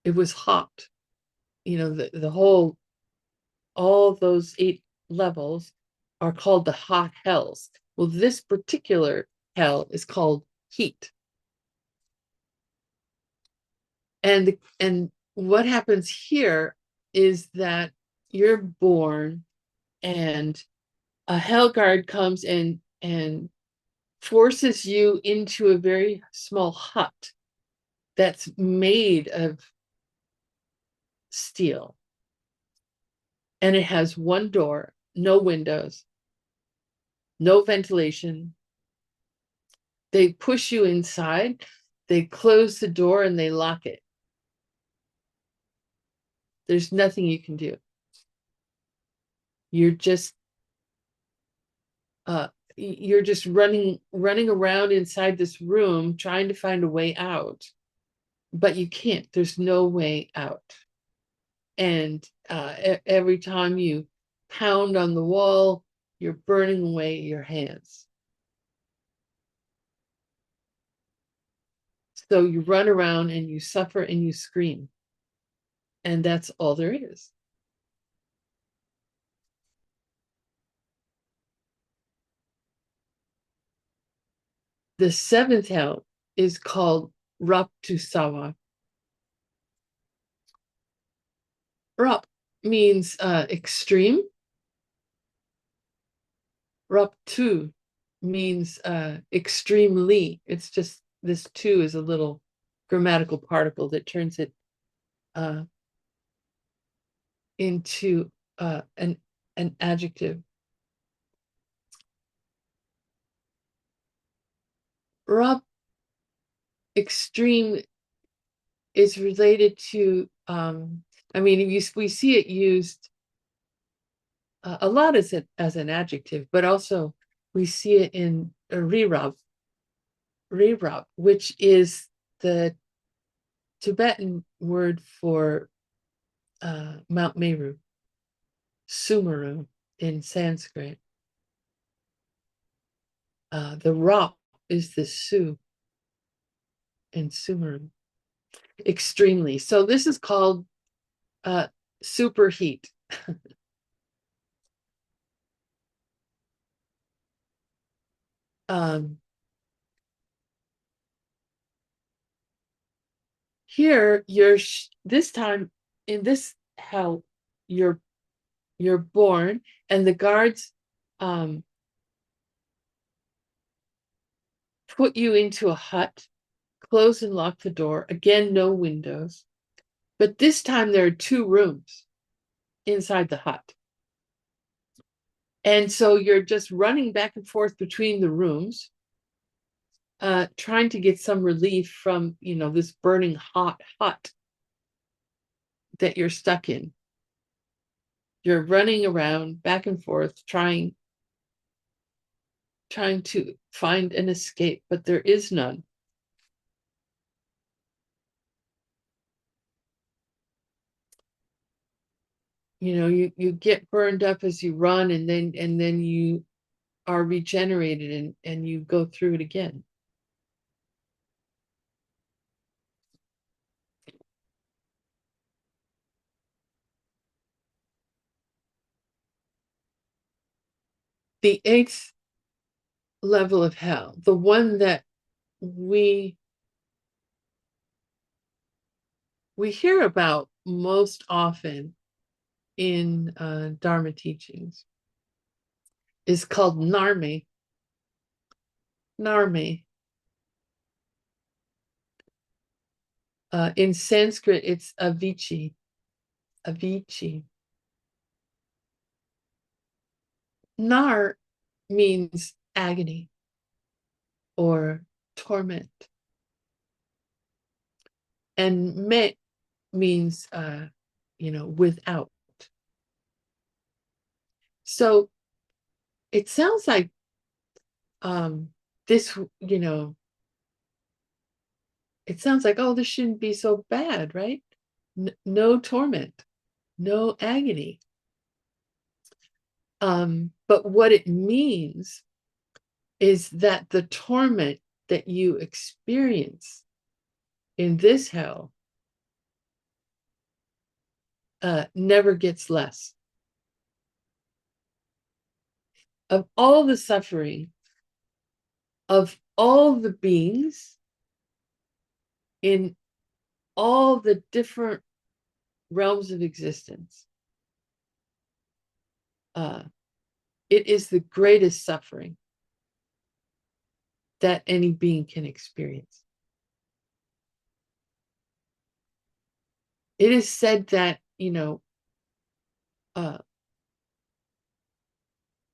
It was hot. All those 8 levels are called the hot hells. Well, this particular hell is called heat. And what happens here is that you're born, and a hell guard comes and forces you into a very small hut that's made of steel. And it has one door, no windows, no ventilation. They push you inside, they close the door, and they lock it. There's nothing you can do. You're just running around inside this room trying to find a way out, but you can't. There's no way out. And every time you pound on the wall, you're burning away your hands. So you run around and you suffer and you scream. And that's all there is. The 7th hell is called Raptusawa. Rap means extreme. Raptu means extremely. It's just this two is a little grammatical particle that turns it into an adjective. Rap extreme is related to we see it used a lot as an adjective, but also we see it in rirab, which is the Tibetan word for Mount Meru, Sumeru in Sanskrit. The rock is the Su in Sumeru. Extremely. So this is called superheat. Here, this time in this hell, you're born, and the guards put you into a hut, close and lock the door. Again, no windows. But this time there are 2 rooms inside the hut. And so you're just running back and forth between the rooms, trying to get some relief from, this burning hot hut that you're stuck in. You're running around back and forth, trying to find an escape, but there is none. You get burned up as you run, and then you are regenerated, and you go through it again. The 8th level of hell, the one that we hear about most often in Dharma teachings, is called Narme. Narme. In Sanskrit, it's Avicii. Avicii. Nar means agony or torment. And me means, without. So it sounds like this, it sounds like, oh, this shouldn't be so bad, right? No torment, no agony. But what it means is that the torment that you experience in this hell never gets less. Of all the suffering of all the beings in all the different realms of existence, it is the greatest suffering that any being can experience. It is said that,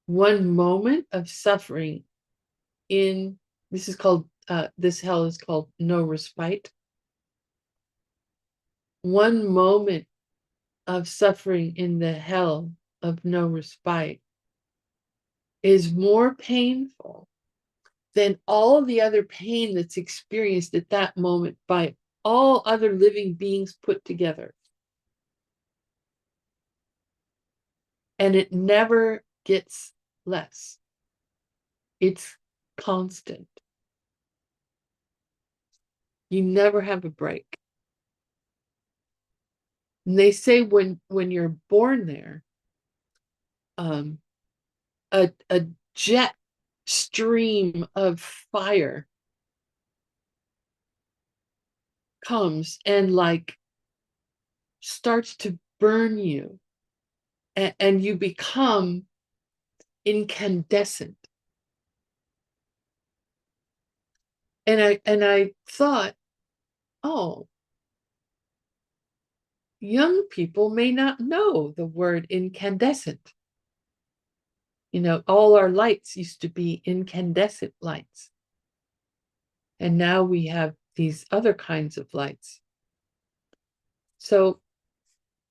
one moment of suffering this hell is called no respite. One moment of suffering in the hell of no respite is more painful than all the other pain that's experienced at that moment by all other living beings put together. And it never gets less. It's constant. You never have a break. And they say when you're born there, a jet stream of fire comes and starts to burn you, and you become incandescent. And I thought, oh, young people may not know the word incandescent. All our lights used to be incandescent lights. And now we have these other kinds of lights. So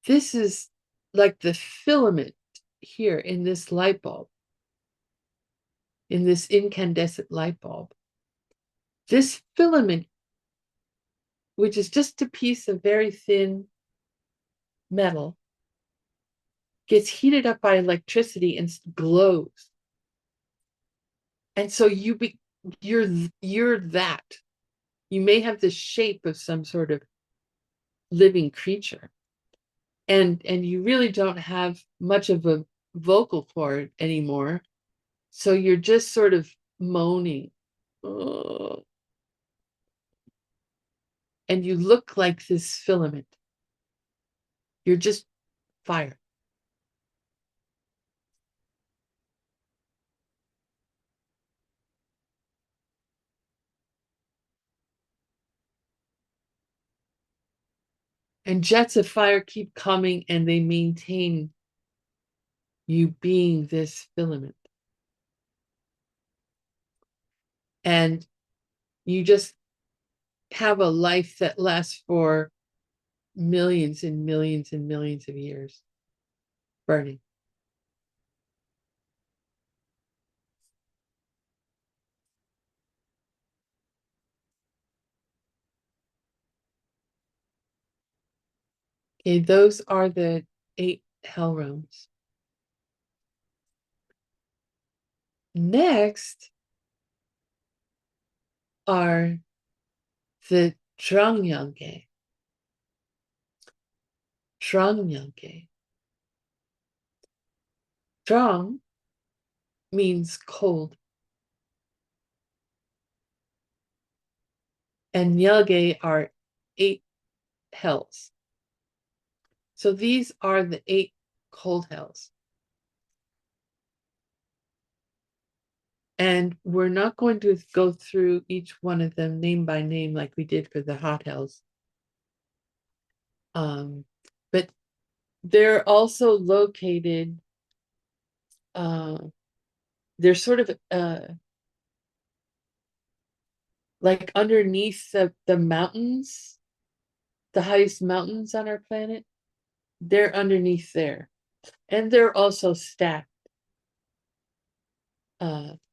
this is like the filament here in this light bulb, in this incandescent light bulb. This filament, which is just a piece of very thin metal gets heated up by electricity and glows. And so you're that. You may have the shape of some sort of living creature. And you really don't have much of a vocal cord anymore. So you're just sort of moaning. "Ugh." And you look like this filament. You're just fire. And jets of fire keep coming and they maintain you being this filament. And you just have a life that lasts for millions and millions and millions of years burning. Okay, those are the 8 hell realms. Next are the Drangyalge. Drangyalge. Drang means cold. And Nyalge are 8 hells. So these are the 8 cold hells. And we're not going to go through each one of them name by name like we did for the hot hells. But they're also located, they're sort of like underneath the mountains, the highest mountains on our planet. They're underneath there. And they're also stacked,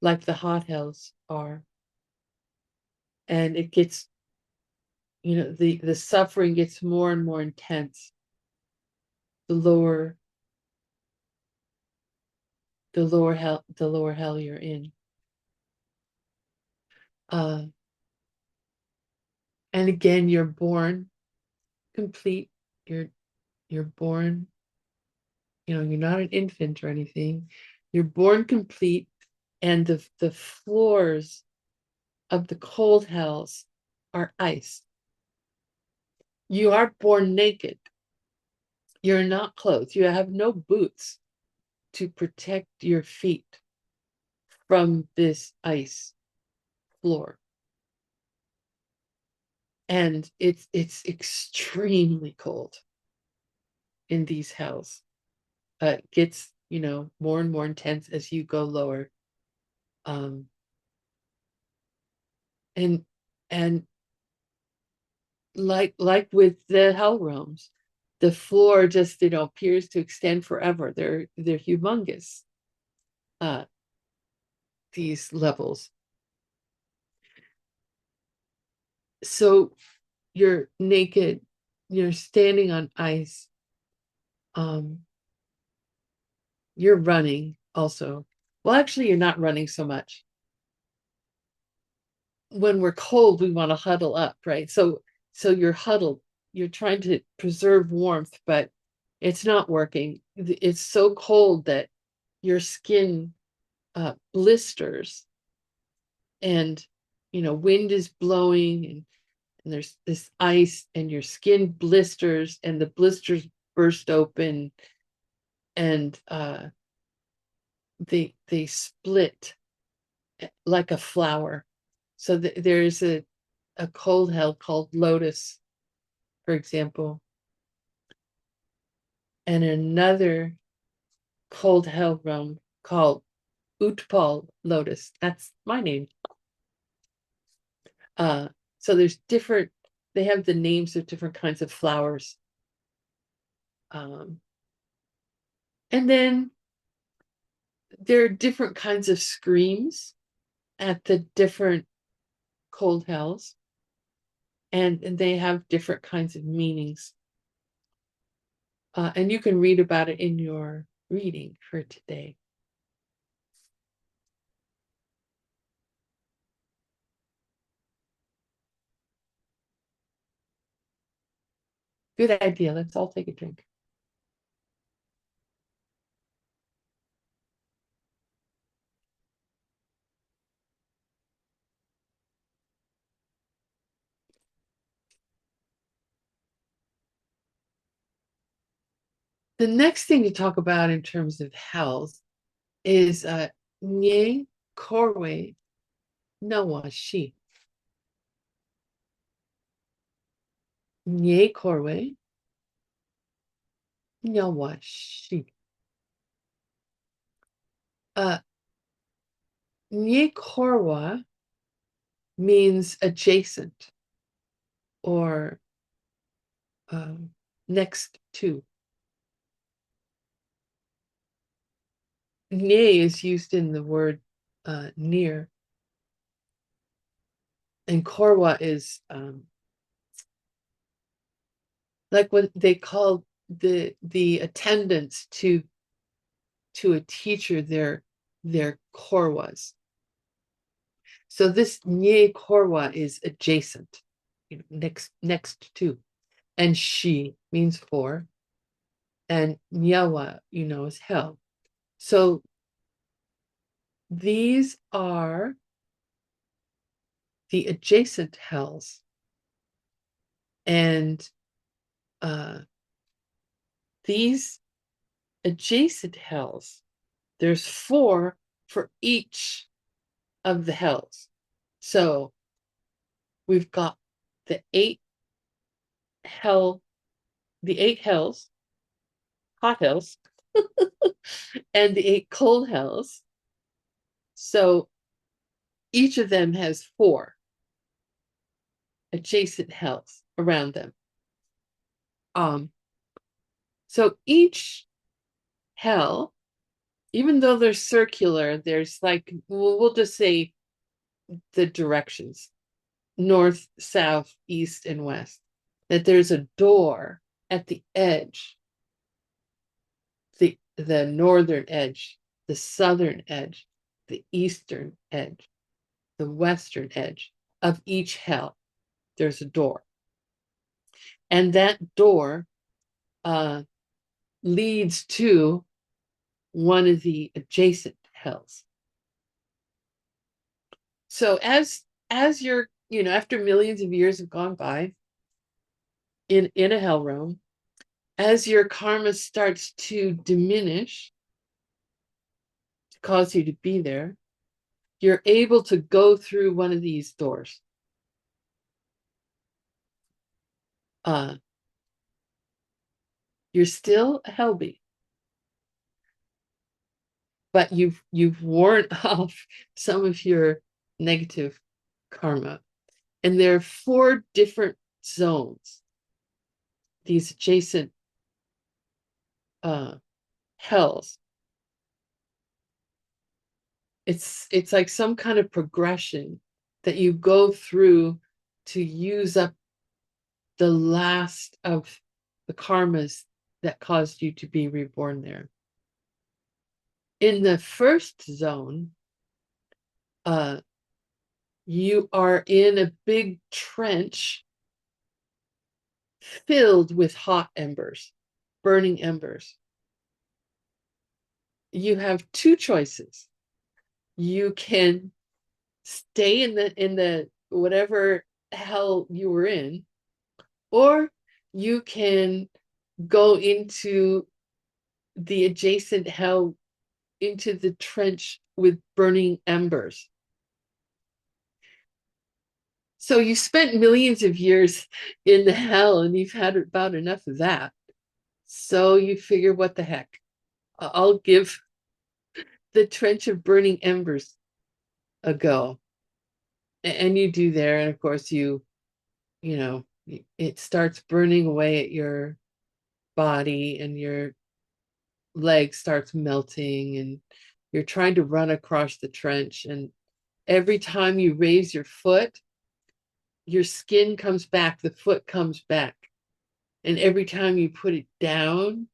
like the hot hells are. And it gets, the suffering gets more and more intense the lower hell you're in. And again, you're born complete. You're born, you're not an infant or anything. You're born complete, and the floors of the cold hells are ice. You are born naked. You're not clothed. You have no boots to protect your feet from this ice floor. And it's extremely cold in these hells. It gets, more and more intense as you go lower. And and like with the hell realms, the floor just, appears to extend forever. They're humongous, these levels. So you're naked, you're standing on ice, you're running also. Well, actually, you're not running so much. When we're cold, we want to huddle up, right? So you're huddled, you're trying to preserve warmth, but it's not working. It's so cold that your skin blisters, and wind is blowing, and there's this ice, and your skin blisters, and the blisters burst open, and they split like a flower. So there's a cold hell called Lotus, for example, and another cold hell realm called Utpal Lotus. That's my name. So there's different, they have the names of different kinds of flowers. And then there are different kinds of screams at the different cold hells, and they have different kinds of meanings. And you can read about it in your reading for today. Good idea. Let's all take a drink. The next thing to talk about in terms of health is Nye Korwe Nawashi. Nye Korwe Nawashi. Nye Korwa means adjacent or next to. Nye is used in the word near. And Korwa is like what they call the attendants to a teacher, their Korwas. So this Nye Korwa is adjacent, next to. And Shi means for. And Nyawa, is hell. So these are the adjacent hells. And these adjacent hells, there's 4 for each of the hells. So we've got the 8 hells, hot hells, and the 8 cold hells. So each of them has 4 adjacent hells around them. So each hell, even though they're circular, there's like, we'll just say the directions, north, south, east, and west, that there's a door at the edge, the northern edge, the southern edge, the eastern edge, the western edge of each hell. There's a door. And that door leads to one of the adjacent hells. So as you're, after millions of years have gone by in a hell realm, as your karma starts to diminish to cause you to be there, you're able to go through one of these doors. You're still a hellbee, but you've worn off some of your negative karma. And there are 4 different zones, these adjacent hells. It's like some kind of progression that you go through to use up the last of the karmas that caused you to be reborn there. In the first zone, you are in a big trench filled with hot embers, burning embers. You have 2 choices. You can stay in the whatever hell you were in, or you can go into the adjacent hell, into the trench with burning embers. So you spent millions of years in the hell and you've had about enough of that. So you figure, what the heck? I'll give the trench of burning embers a go. And you do there, and of course it starts burning away at your body, and your leg starts melting, and you're trying to run across the trench, and every time you raise your foot, your skin comes back, the foot comes back. And every time you put it down,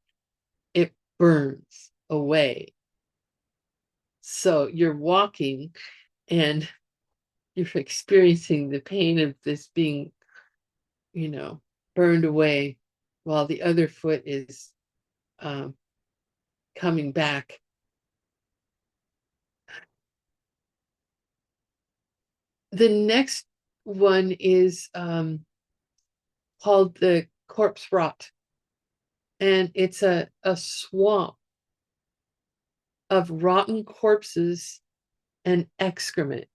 it burns away. So you're walking and you're experiencing the pain of this being, burned away while the other foot is coming back. The next one is called the corpse rot, and it's a swamp of rotten corpses and excrement,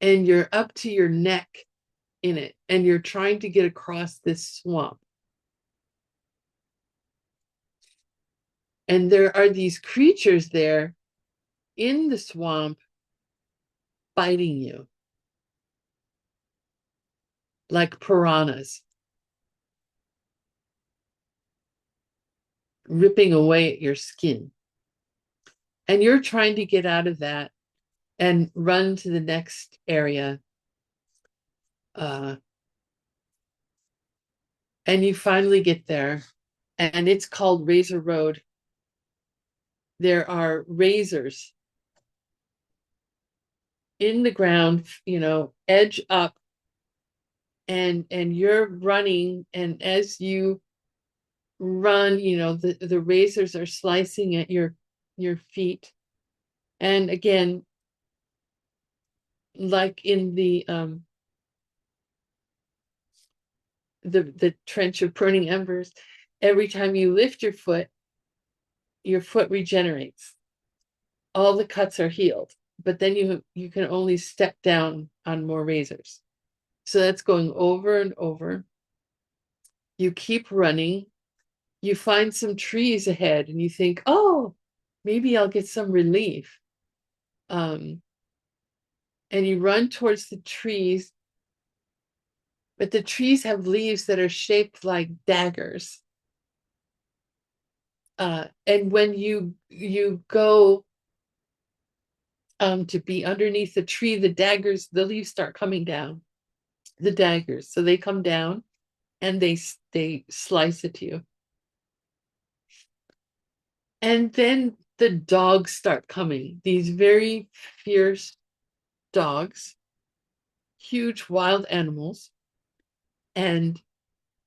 and you're up to your neck in it, and you're trying to get across this swamp. And there are these creatures there in the swamp biting you like piranhas, ripping away at your skin. And you're trying to get out of that and run to the next area. And you finally get there, and it's called Razor Road. There are razors in the ground, edge up, and you're running, and as you run, the razors are slicing at your feet. And again, like in the trench of burning embers, every time you lift your foot regenerates. All the cuts are healed, but then you can only step down on more razors. So that's going over and over. You keep running. You find some trees ahead and you think, oh, maybe I'll get some relief. And you run towards the trees, but the trees have leaves that are shaped like daggers. And when you go to be underneath the tree, the leaves start coming down, the daggers. So they come down and they slice at you. And then the dogs start coming, these very fierce dogs, huge wild animals, and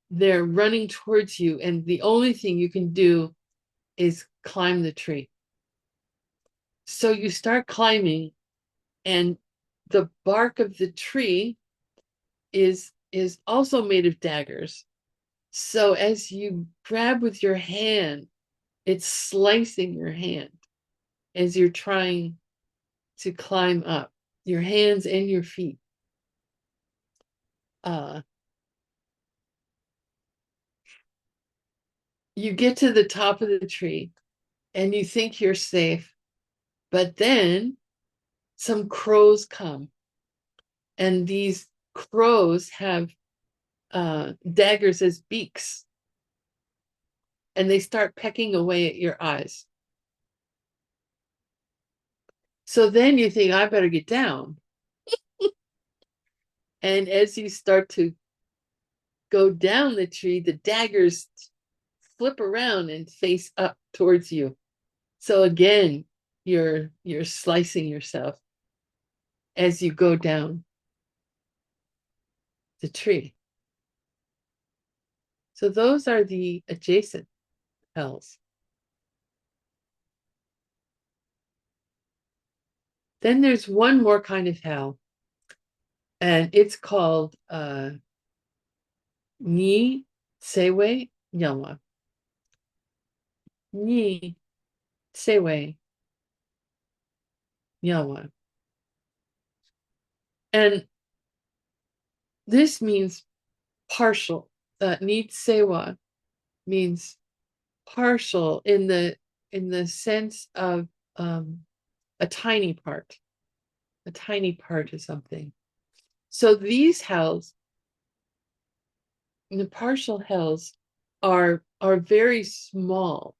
they're running towards you. And the only thing you can do is climb the tree. So you start climbing, and the bark of the tree is also made of daggers. So as you grab with your hand, it's slicing your hand as you're trying to climb up, your hands and your feet. You get to the top of the tree and you think you're safe, but then some crows come, and these crows have daggers as beaks, and they start pecking away at your eyes. So then you think, I better get down. And as you start to go down the tree, the daggers flip around and face up towards you. So again, you're slicing yourself as you go down the tree. So those are the adjacent hells. Then there's one more kind of hell, and it's called Ni Sewe Yama. Ni Sewe Yama. And this means partial. Ni Sewa means partial in the sense of a tiny part of something. So these hells, the partial hells, are very small.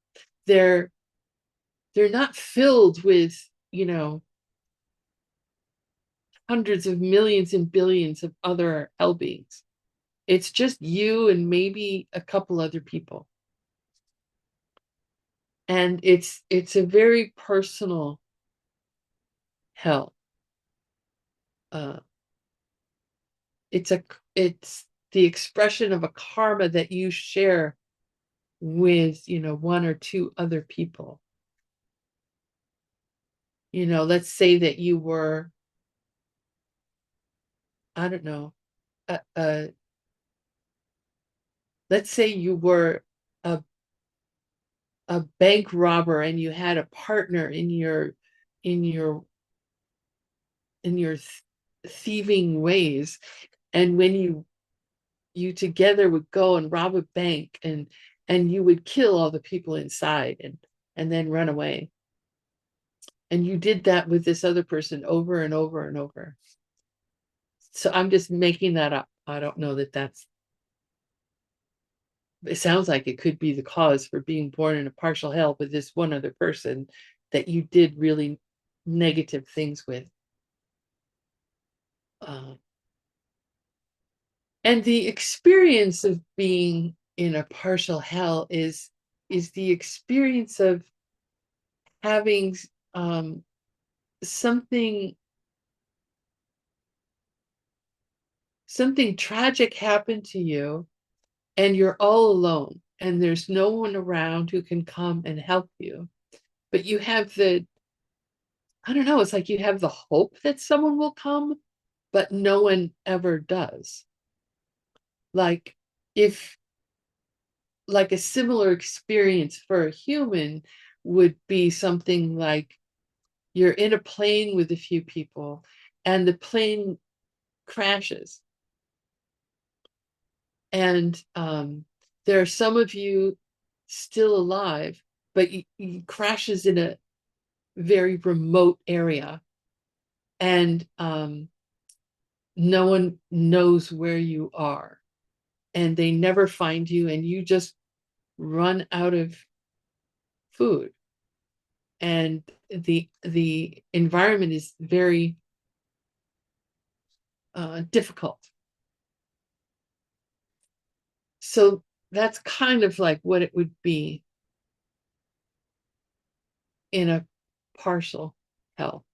They're not filled with, hundreds of millions and billions of other hell beings. It's just you and maybe a couple other people. And it's a very personal hell. Uh, it's the expression of a karma that you share with, one or two other people. Let's say that you were, I don't know, let's say you were a a bank robber and you had a partner in your in your thieving ways, and when you together would go and rob a bank, and you would kill all the people inside and then run away, and you did that with this other person over and over and over. So I'm just making that up. I don't know that's it. Sounds like it could be the cause for being born in a partial hell with this one other person that you did really negative things with. And the experience of being in a partial hell is the experience of having something something tragic happen to you, and you're all alone, and there's no one around who can come and help you, but you have I don't know, it's like you have the hope that someone will come, but no one ever does. Like, if like a similar experience for a human would be something like you're in a plane with a few people and the plane crashes, and there are some of you still alive, but it crashes in a very remote area, and no one knows where you are, and they never find you, and you just run out of food, and the environment is very difficult. So that's kind of like what it would be in a partial hell.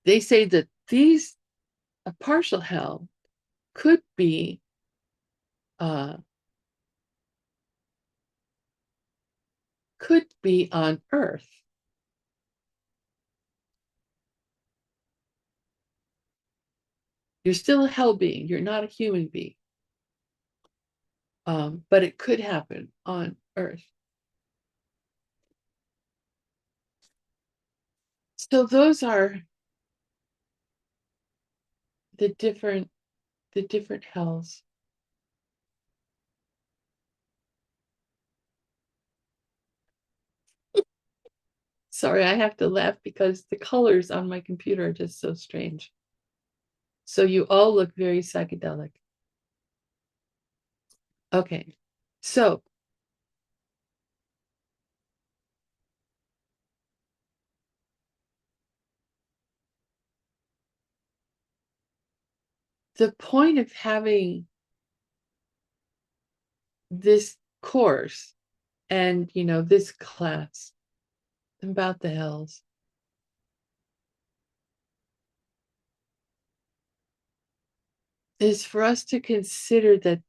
They say that a partial hell could be uh, on Earth. You're still a hell being. You're not a human being. But it could happen on Earth. So those are the different hells. Sorry, I have to laugh because the colors on my computer are just so strange. So you all look very psychedelic. Okay, so the point of having this course and this class about the hells is for us to consider that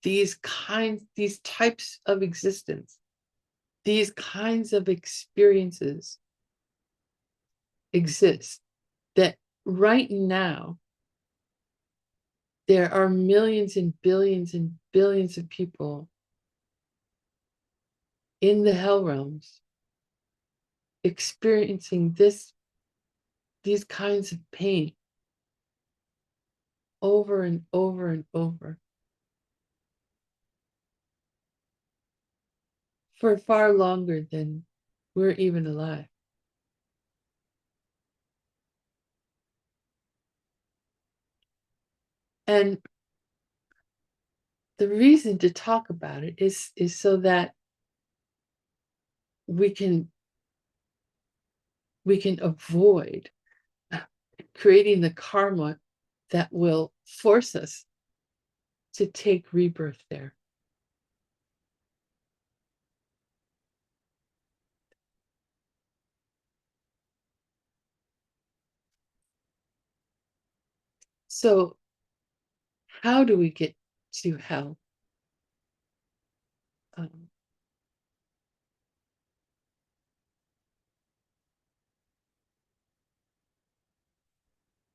these types of existence, these kinds of experiences exist, that right now there are millions and billions of people in the hell realms experiencing these kinds of pain over and over and over for far longer than we're even alive. And the reason to talk about it is so that we can avoid creating the karma that will force us to take rebirth there. So, how do we get to hell? Um,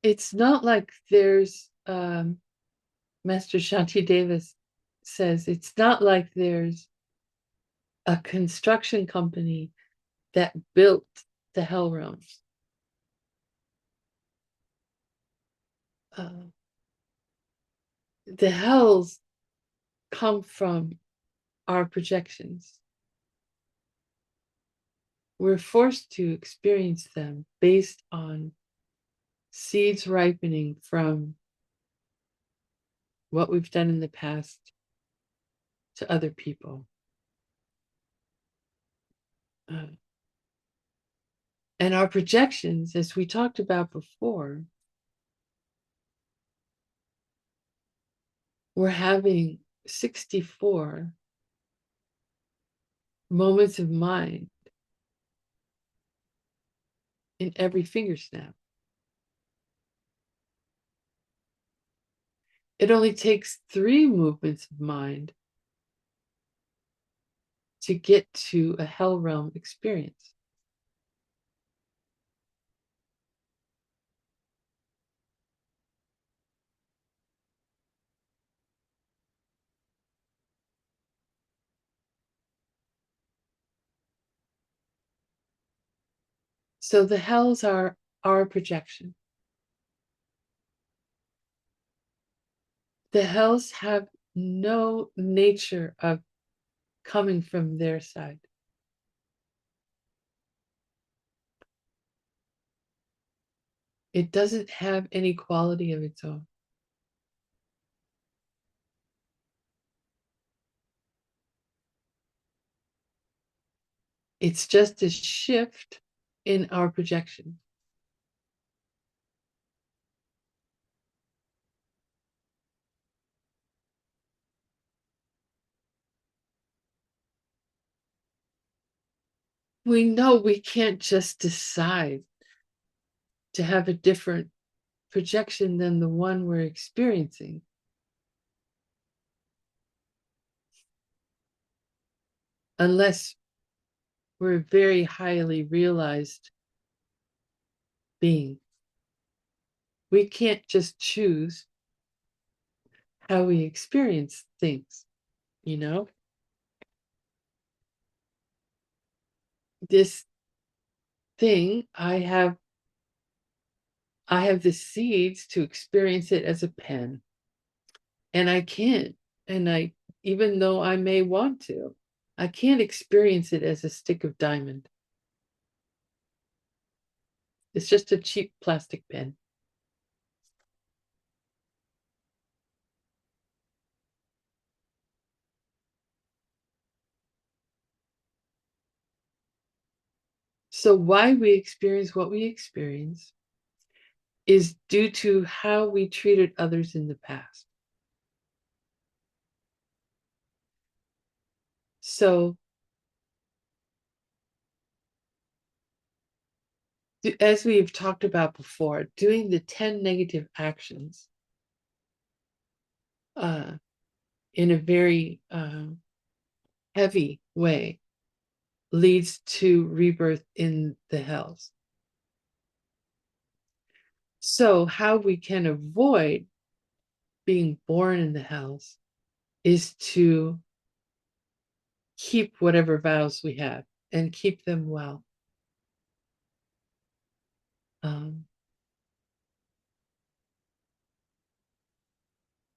it's not like there's Master Shanti Davis says it's not like there's a construction company that built the hell realms. The hells come from our projections. We're forced to experience them based on seeds ripening from what we've done in the past to other people. And our projections, as we talked about before, we're having 64 moments of mind in every finger snap. It only takes 3 movements of mind to get to a hell realm experience. So the hells are our projection. The hells have no nature of coming from their side. It doesn't have any quality of its own. It's just a shift in our projection. We know we can't just decide to have a different projection than the one we're experiencing. Unless we're a very highly realized being. We can't just choose how we experience things, you know? This thing, I have the seeds to experience it as a pen. And I can't. And even though I may want to, I can't experience it as a stick of diamond. It's just a cheap plastic pen. So why we experience what we experience is due to how we treated others in the past. So as we've talked about before, doing the 10 negative actions in a very heavy way leads to rebirth in the hells. So how we can avoid being born in the hells is to keep whatever vows we have and keep them well.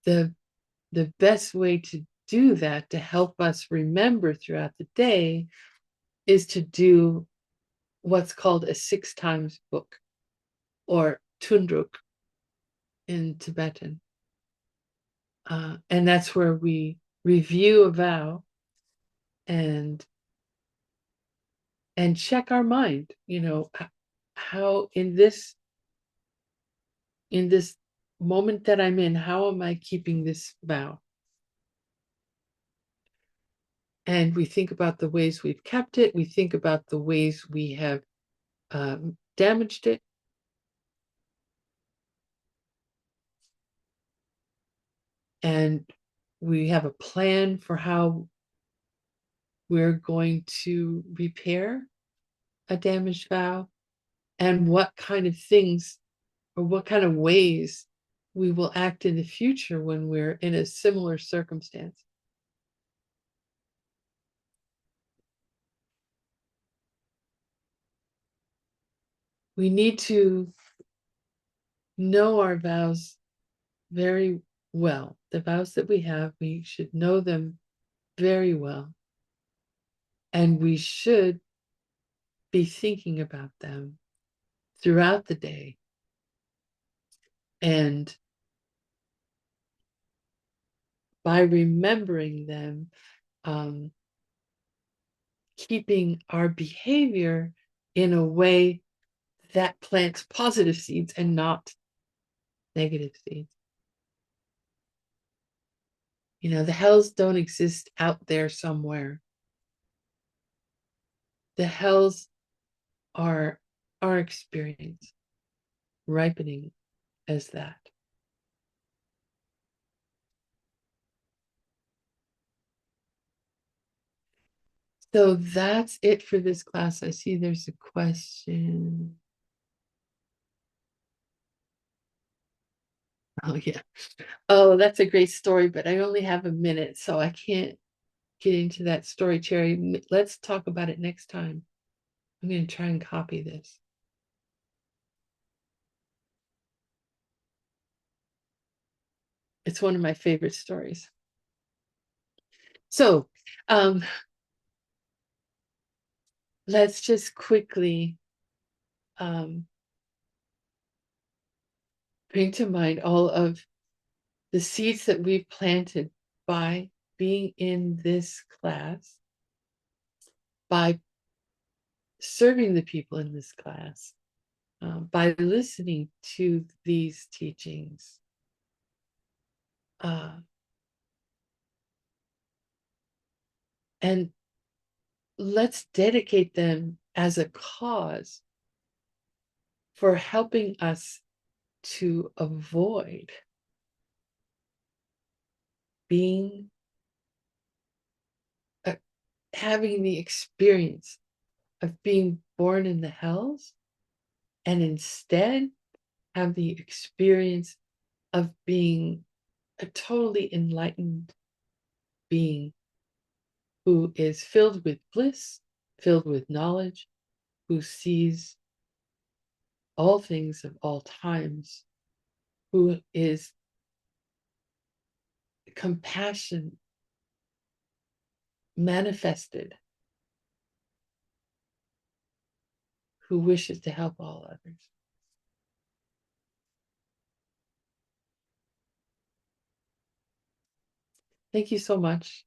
The best way to do that, to help us remember throughout the day, is to do what's called a 6 times book, or tundruk in Tibetan. And that's where we review a vow and check our mind, how in this in this moment that I'm in, how am I keeping this vow? And we think about the ways we've kept it. We think about the ways we have damaged it. And we have a plan for how we're going to repair a damaged vow and what kind of things or what kind of ways we will act in the future when we're in a similar circumstance. We need to know our vows very well. The vows that we have, we should know them very well. And we should be thinking about them throughout the day. And by remembering them, keeping our behavior in a way that plants positive seeds and not negative seeds. You know, the hells don't exist out there somewhere. The hells are our experience, ripening as that. So that's it for this class. I see there's a question. Oh, yeah. Oh, that's a great story, but I only have a minute, so I can't get into that story, Cherry. Let's talk about it next time. I'm going to try and copy this. It's one of my favorite stories. So, let's just quickly bring to mind all of the seeds that we've planted by being in this class, by serving the people in this class, by listening to these teachings. And let's dedicate them as a cause for helping us to avoid being having the experience of being born in the hells, and instead have the experience of being a totally enlightened being who is filled with bliss, filled with knowledge, who sees all things of all times, who is compassion manifested, who wishes to help all others. Thank you so much.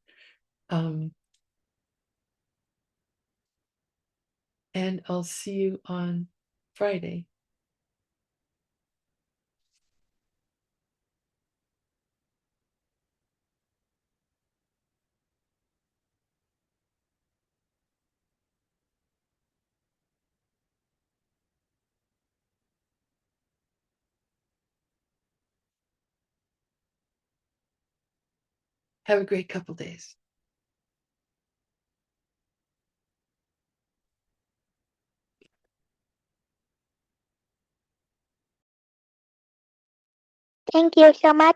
And I'll see you on Friday. Have a great couple days. Thank you so much.